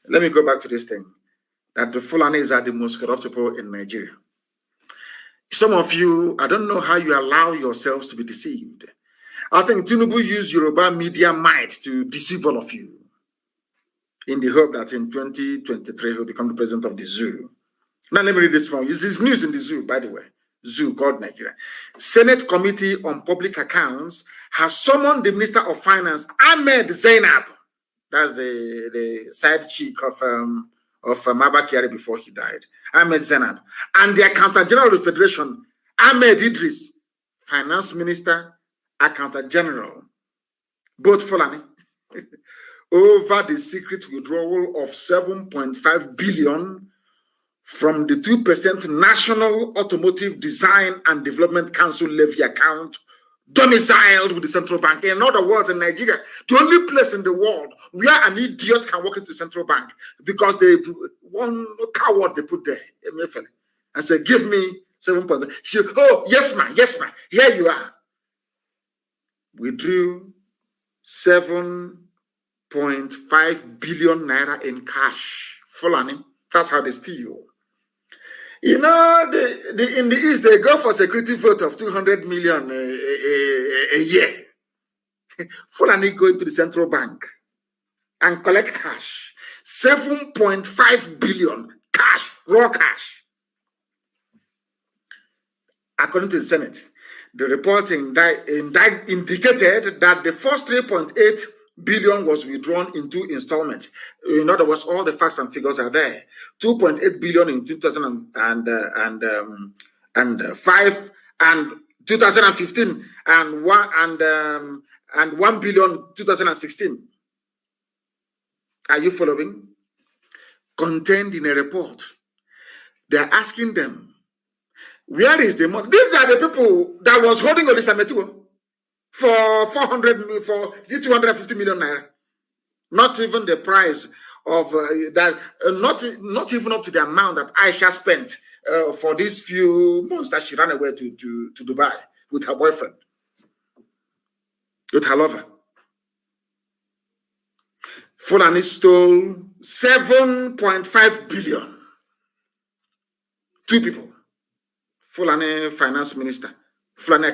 Let me go back to this thing, that the Fulanis are the most corrupt people in Nigeria. Some of you, I don't know how you allow yourselves to be deceived. I think Tinubu used Yoruba media might to deceive all of you in the hope that in 2023 he'll become the president of the zoo. Now let me read this from you. This is news in the zoo, by the way. Zoo called Nigeria. Senate Committee on Public Accounts has summoned the Minister of Finance, Ahmed Zainab. That's the side chick of Maba Kyari before he died. Ahmed Zainab. And the Accountant General of the Federation, Ahmed Idris, Finance Minister, Accountant General, both Fulani, over the secret withdrawal of 7.5 billion from the 2% National Automotive Design and Development Council levy account domiciled with the central bank. In other words, in Nigeria, the only place in the world where an idiot can walk into the central bank, because they one coward they put there and say, give me 7.5. Oh, yes, ma'am, here you are. We drew 7.5 billion naira in cash. Fulani, that's how they steal. You know, in the East, they go for security vote of 200 million a year. Fulani go into the central bank and collect cash. 7.5 billion cash, raw cash. According to the Senate, the report indicated that the first 3.8 billion was withdrawn in 2 installments. In other words, all the facts and figures are there. 2.8 billion in 2005 and 2015, and 1 billion 2016. Are you following? Contained in a report. They're asking them, where is the money? These are the people that was holding Olisametuo for 250 million naira. Not even the price of that, not even up to the amount that Aisha spent for these few months that she ran away to Dubai with her boyfriend, with her lover. Fulani stole 7.5 billion. 2 people. Fulani finance minister, Fulani